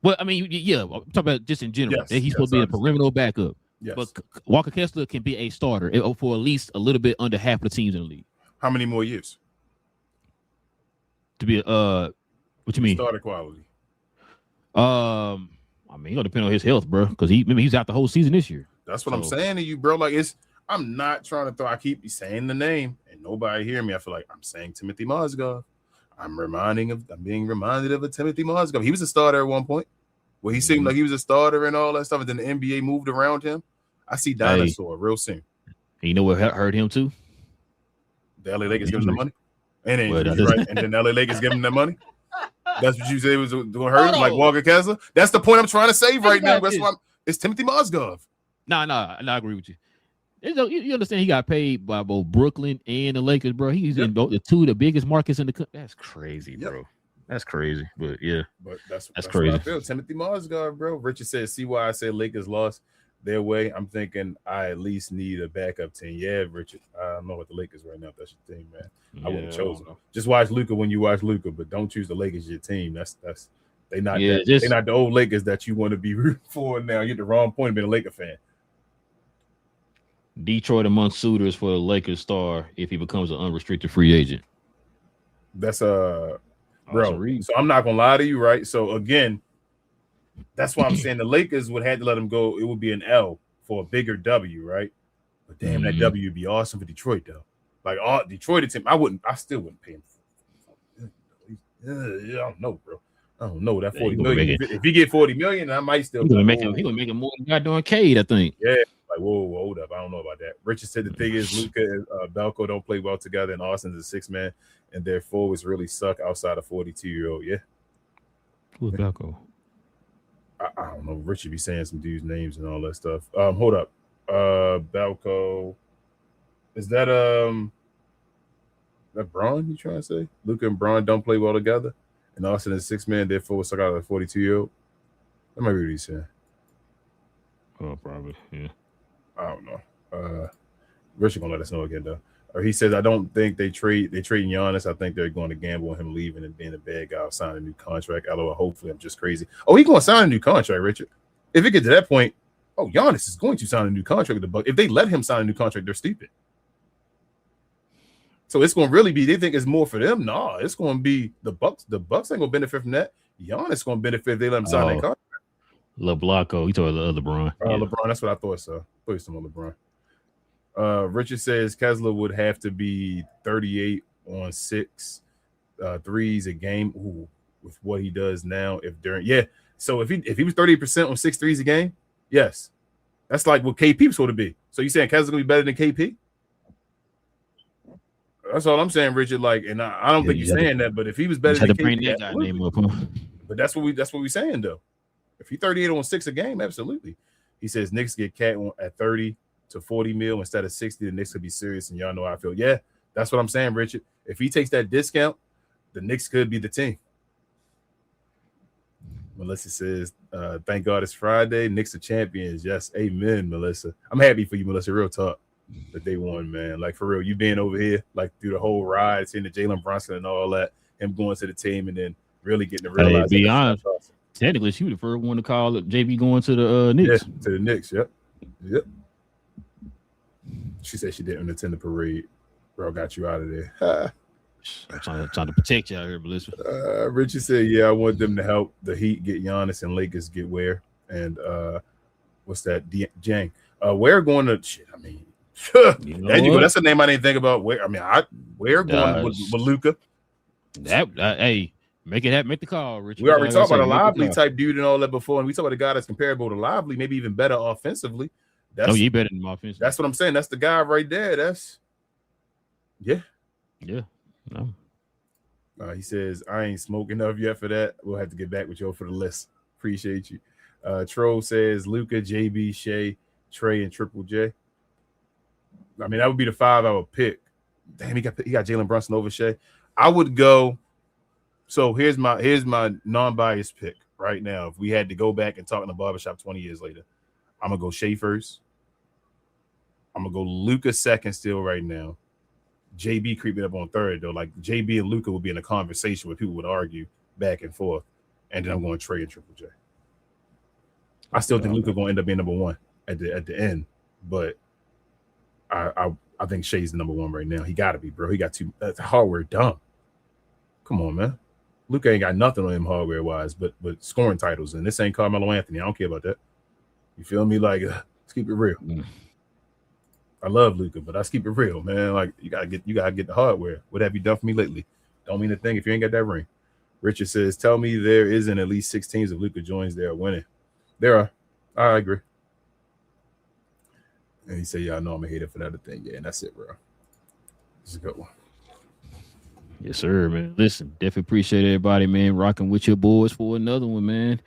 Well, I mean, yeah. I'm talking about just in general. He's supposed to be a perennial backup. Yes. But Walker Kessler can be a starter for at least a little bit under half of the teams in the league. How many more years? To be what you mean? Starter quality. I mean, it'll depend on his health, bro. Because he's out the whole season this year. That's what I'm saying to you, bro. Like I'm not trying to throw. I keep saying the name, and nobody hear me. I feel like I'm saying Timothy Mozgov. I'm being reminded of a Timothy Mozgov. He was a starter at one point, where he seemed like he was a starter and all that stuff, and then the NBA moved around him. I see dinosaur real soon. And you know what hurt him too? The LA Lakers give him the money, and then LA Lakers give him the money. That's what you say was going to hurt him, like Walker Kessler. That's the point I'm trying to save right now. That's why it's Timothy Mozgov. No, I agree with you. You understand? He got paid by both Brooklyn and the Lakers, bro. He's in both the two of the biggest markets in the country. That's crazy, bro. That's crazy, but yeah. But that's crazy. What I feel. Timothy Mozgov, bro. Richard said, "See why I said Lakers lost their way." I'm thinking I at least need a backup team. Yeah, Richard. I don't know what the Lakers right now. If that's your team, man. I wouldn't have chosen them. Just watch Luka when you watch Luka, but don't choose the Lakers as your team. They're not the old Lakers that you want to be rooting for now. You're the wrong point of being a Laker fan. Detroit among suitors for the Lakers star if he becomes an unrestricted free agent. That's bro. So I'm not gonna lie to you, right? So again, that's why I'm saying the Lakers would have to let him go. It would be an L for a bigger W, right? But damn, that W would be awesome for Detroit, though. Like Detroit team, I still wouldn't pay him. I don't know, bro. I don't know that $40 million. If he get $40 million, I might still. He gonna make him more than goddamn Cade, I think. Yeah, like whoa, hold up. I don't know about that. Richard said the thing is Luka and Belko don't play well together, and Austin's a six man, and their forwards really suck outside of 42-year-old. Yeah. Who's Belko? I don't know. Richard be saying some dudes' names and all that stuff. Hold up. Belko. Is that Braun? You trying to say Luka and Braun don't play well together, and Austin is six man, therefore suck out of the 42-year-old? That might be what he's saying. Oh, probably. Yeah. I don't know. Richard gonna let us know again though. Or he says I don't think they trading Giannis. I think they're going to gamble on him leaving and being a bad guy, signing a new contract. LOL. Hopefully, I'm just crazy. Oh, he's going to sign a new contract, Richard. If it gets to that point, Giannis is going to sign a new contract with the Bucks. If they let him sign a new contract, they're stupid. So it's going to really be. They think it's more for them. No, it's going to be the Bucks. The Bucks ain't going to benefit from that. Giannis going to benefit if they let him sign that contract. LeBlanco. You talking about LeBron. LeBron, that's what I thought, so. I thought you were talking about LeBron. Richard says Kessler would have to be 38 on 6 threes a game. Ooh, with what he does now. So if he was 38% on 6 threes a game, yes. That's like what KP was supposed to be. So you saying Kessler's going to be better than KP? That's all I'm saying, Richard. Like, and I don't think you're saying that, but if he was better than KP, that name up, huh? But that's what we're saying though. If he 38 on 6 a game, absolutely. He says Knicks get Cat at 30 to 40 mil instead of 60. The Knicks could be serious, and y'all know how I feel. Yeah, that's what I'm saying, Richard. If he takes that discount, the Knicks could be the team. Melissa says, thank God it's Friday. Knicks are champions. Yes, amen, Melissa. I'm happy for you, Melissa. Real talk that they won, man. Like, for real, you being over here, like, through the whole ride, seeing the Jalen Brunson and all that, him going to the team and then really getting to realize. Be honest, technically, she was the first one to call it JB going to the Knicks. Yeah, to the Knicks, yep. She said she didn't attend the parade. Bro, got you out of there. I'm trying to protect you out here, Melissa. Richard said, yeah, I want them to help the Heat get Giannis and Lakers get Ware. And what's that? Jang. Ware going to shit. I mean, there you go. That's a name I didn't think about. Ware. I mean, Ware going with Luka. Hey, make it happen. Make the call, Richard. We already talked about a Lively type dude and all that before, and we talked about a guy that's comparable to Lively, maybe even better offensively. You better than him offensively. That's what I'm saying. That's the guy right there. Yeah. No. He says, I ain't smoking enough yet for that. We'll have to get back with you for the list. Appreciate you. Troll says Luka, JB, Shea, Trey, and Triple J. I mean, that would be the 5 I would pick. Damn, he got Jalen Brunson over Shea. I would go. So here's my non-biased pick right now. If we had to go back and talk in the barbershop 20 years later, I'm gonna go Shea first. I'm gonna go Luka second still right now. JB creeping up on third though. Like JB and Luka would be in a conversation where people would argue back and forth, and then I'm going Trey and Triple J. I still think Luka gonna end up being number 1 at the end, but I think Shea's the number 1 right now. He got to be, bro. He got 2. That's hardware dumb. Come on, man. Luka ain't got nothing on him hardware wise, but scoring titles, and this ain't Carmelo Anthony. I don't care about that. You feel me? Like, let's keep it real. I love Luka, but let's keep it real, man. Like, you gotta get the hardware. What have you done for me lately? Don't mean a thing if you ain't got that ring. Richard says, tell me there isn't at least 6 teams if Luka joins, they are winning. There are. I agree. And he said, yeah, I know I'm a hater for that thing. Yeah, and that's it, bro. This is a good one. Yes, sir, man. Listen, definitely appreciate everybody, man, rocking with your boys for another one, man.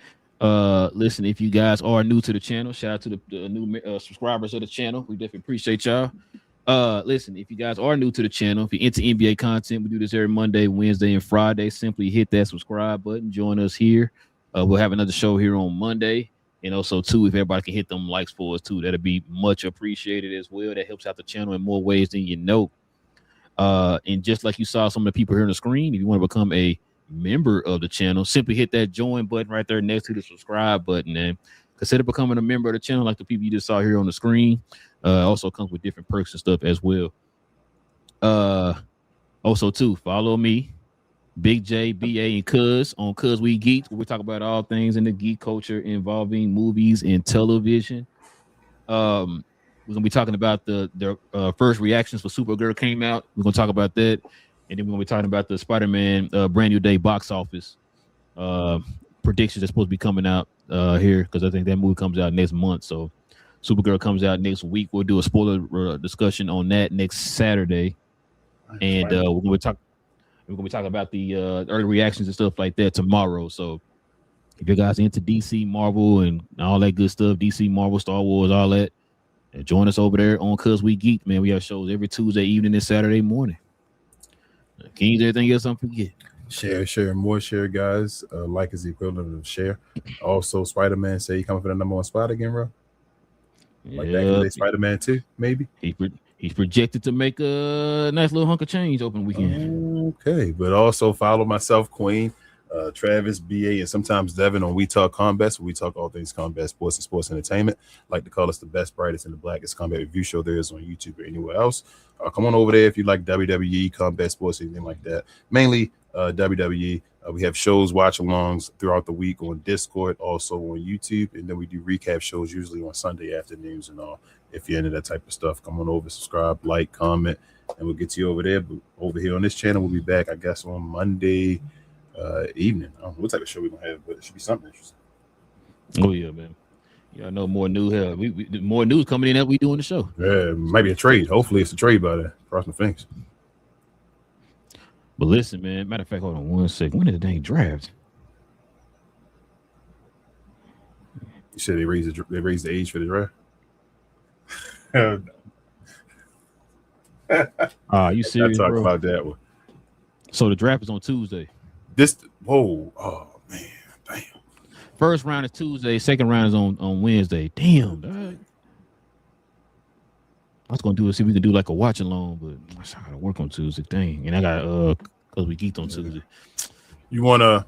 Listen, if you guys are new to the channel, shout out to the new subscribers of the channel. We definitely appreciate y'all. Listen, if you guys are new to the channel, if you're into NBA content, we do this every Monday, Wednesday, and Friday. Simply hit that subscribe button. Join us here. We'll have another show here on Monday. And also, too, if everybody can hit them likes for us, too, that'll be much appreciated as well. That helps out the channel in more ways than you know. And just like you saw some of the people here on the screen, if you want to become a member of the channel, simply hit that join button right there next to the subscribe button and consider becoming a member of the channel like the people you just saw here on the screen. Also comes with different perks and stuff as well. Also, too, follow me, Big J, BA, and Cuz on Cuz We Geek, where we talk about all things in the geek culture involving movies and television. We're gonna be talking about their first reactions for Supergirl came out. We're gonna talk about that, and then we're gonna be talking about the Spider-Man brand new day box office predictions that's supposed to be coming out here, because I think that movie comes out next month. So Supergirl comes out next week. We'll do a spoiler discussion on that next Saturday, and we're gonna be talking about the early reactions and stuff like that tomorrow. So if you guys are into DC, Marvel, and all that good stuff, DC, Marvel, Star Wars, all that, and join us over there on Cuz We Geek, man. We have shows every Tuesday evening and Saturday morning. Kings, everything else, don't forget. Share, more share, guys. Like is the equivalent of share. Also, Spider-Man say he coming for the number 1 spot again, bro. Like back in the day, Spider-Man 2, maybe. He's projected to make a nice little hunk of change open weekend. Okay, but also follow myself, Queen, Travis, BA, and sometimes Devin on We Talk Combat. So we talk all things combat sports and sports entertainment. Like to call us the best, brightest, and the blackest combat review show there is on YouTube or anywhere else. Come on over there if you like WWE, combat sports, anything like that. Mainly WWE. We have shows, watch-alongs throughout the week on Discord, also on YouTube, and then we do recap shows usually on Sunday afternoons and all. If you're into that type of stuff, come on over, subscribe, like, comment, and we'll get you over there. But over here on this channel, we'll be back, I guess, on Monday evening. I don't know what type of show we're going to have, but it should be something interesting. Oh, yeah, man. Yeah, I know more news here. More news coming in that we doing the show. Yeah, maybe a trade. Hopefully it's a trade by there. Cross my fingers. But listen, man. Matter of fact, hold on 1 second. When did the dang draft? You said they raised the age for the draft. You serious, I talked bro? about that one. So the draft is on Tuesday. Oh man, damn. First round is Tuesday. Second round is on Wednesday. Damn, dog. I was gonna see if we could do like a watch along, but I gotta work on Tuesday. Dang, and I got because we geeked on Tuesday. You wanna?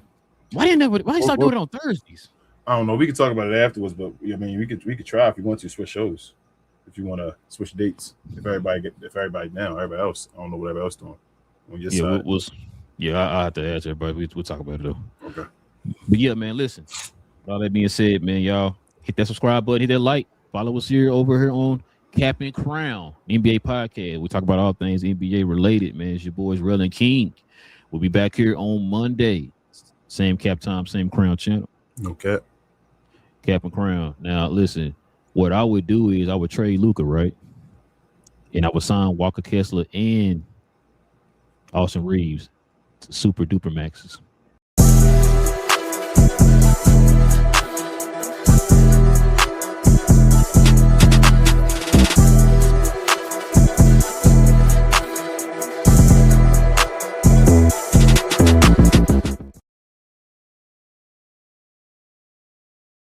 Why you start doing it on Thursdays? I don't know. We could talk about it afterwards, but I mean, we could try if you want to switch shows. If you want to switch dates, if everybody else, I don't know what everybody else doing on your side. I have to ask everybody. We'll talk about it though. Okay. But yeah, man, listen. All that being said, man, y'all hit that subscribe button, hit that like, follow us over here on Cap and Crown NBA podcast. We talk about all things NBA related, man. It's your boys, Rel and King. We'll be back here on Monday. Same cap time, same crown channel. Okay. Cap and Crown. Now, listen, what I would do is I would trade Luka, right? And I would sign Walker Kessler and Austin Reeves to super duper maxes.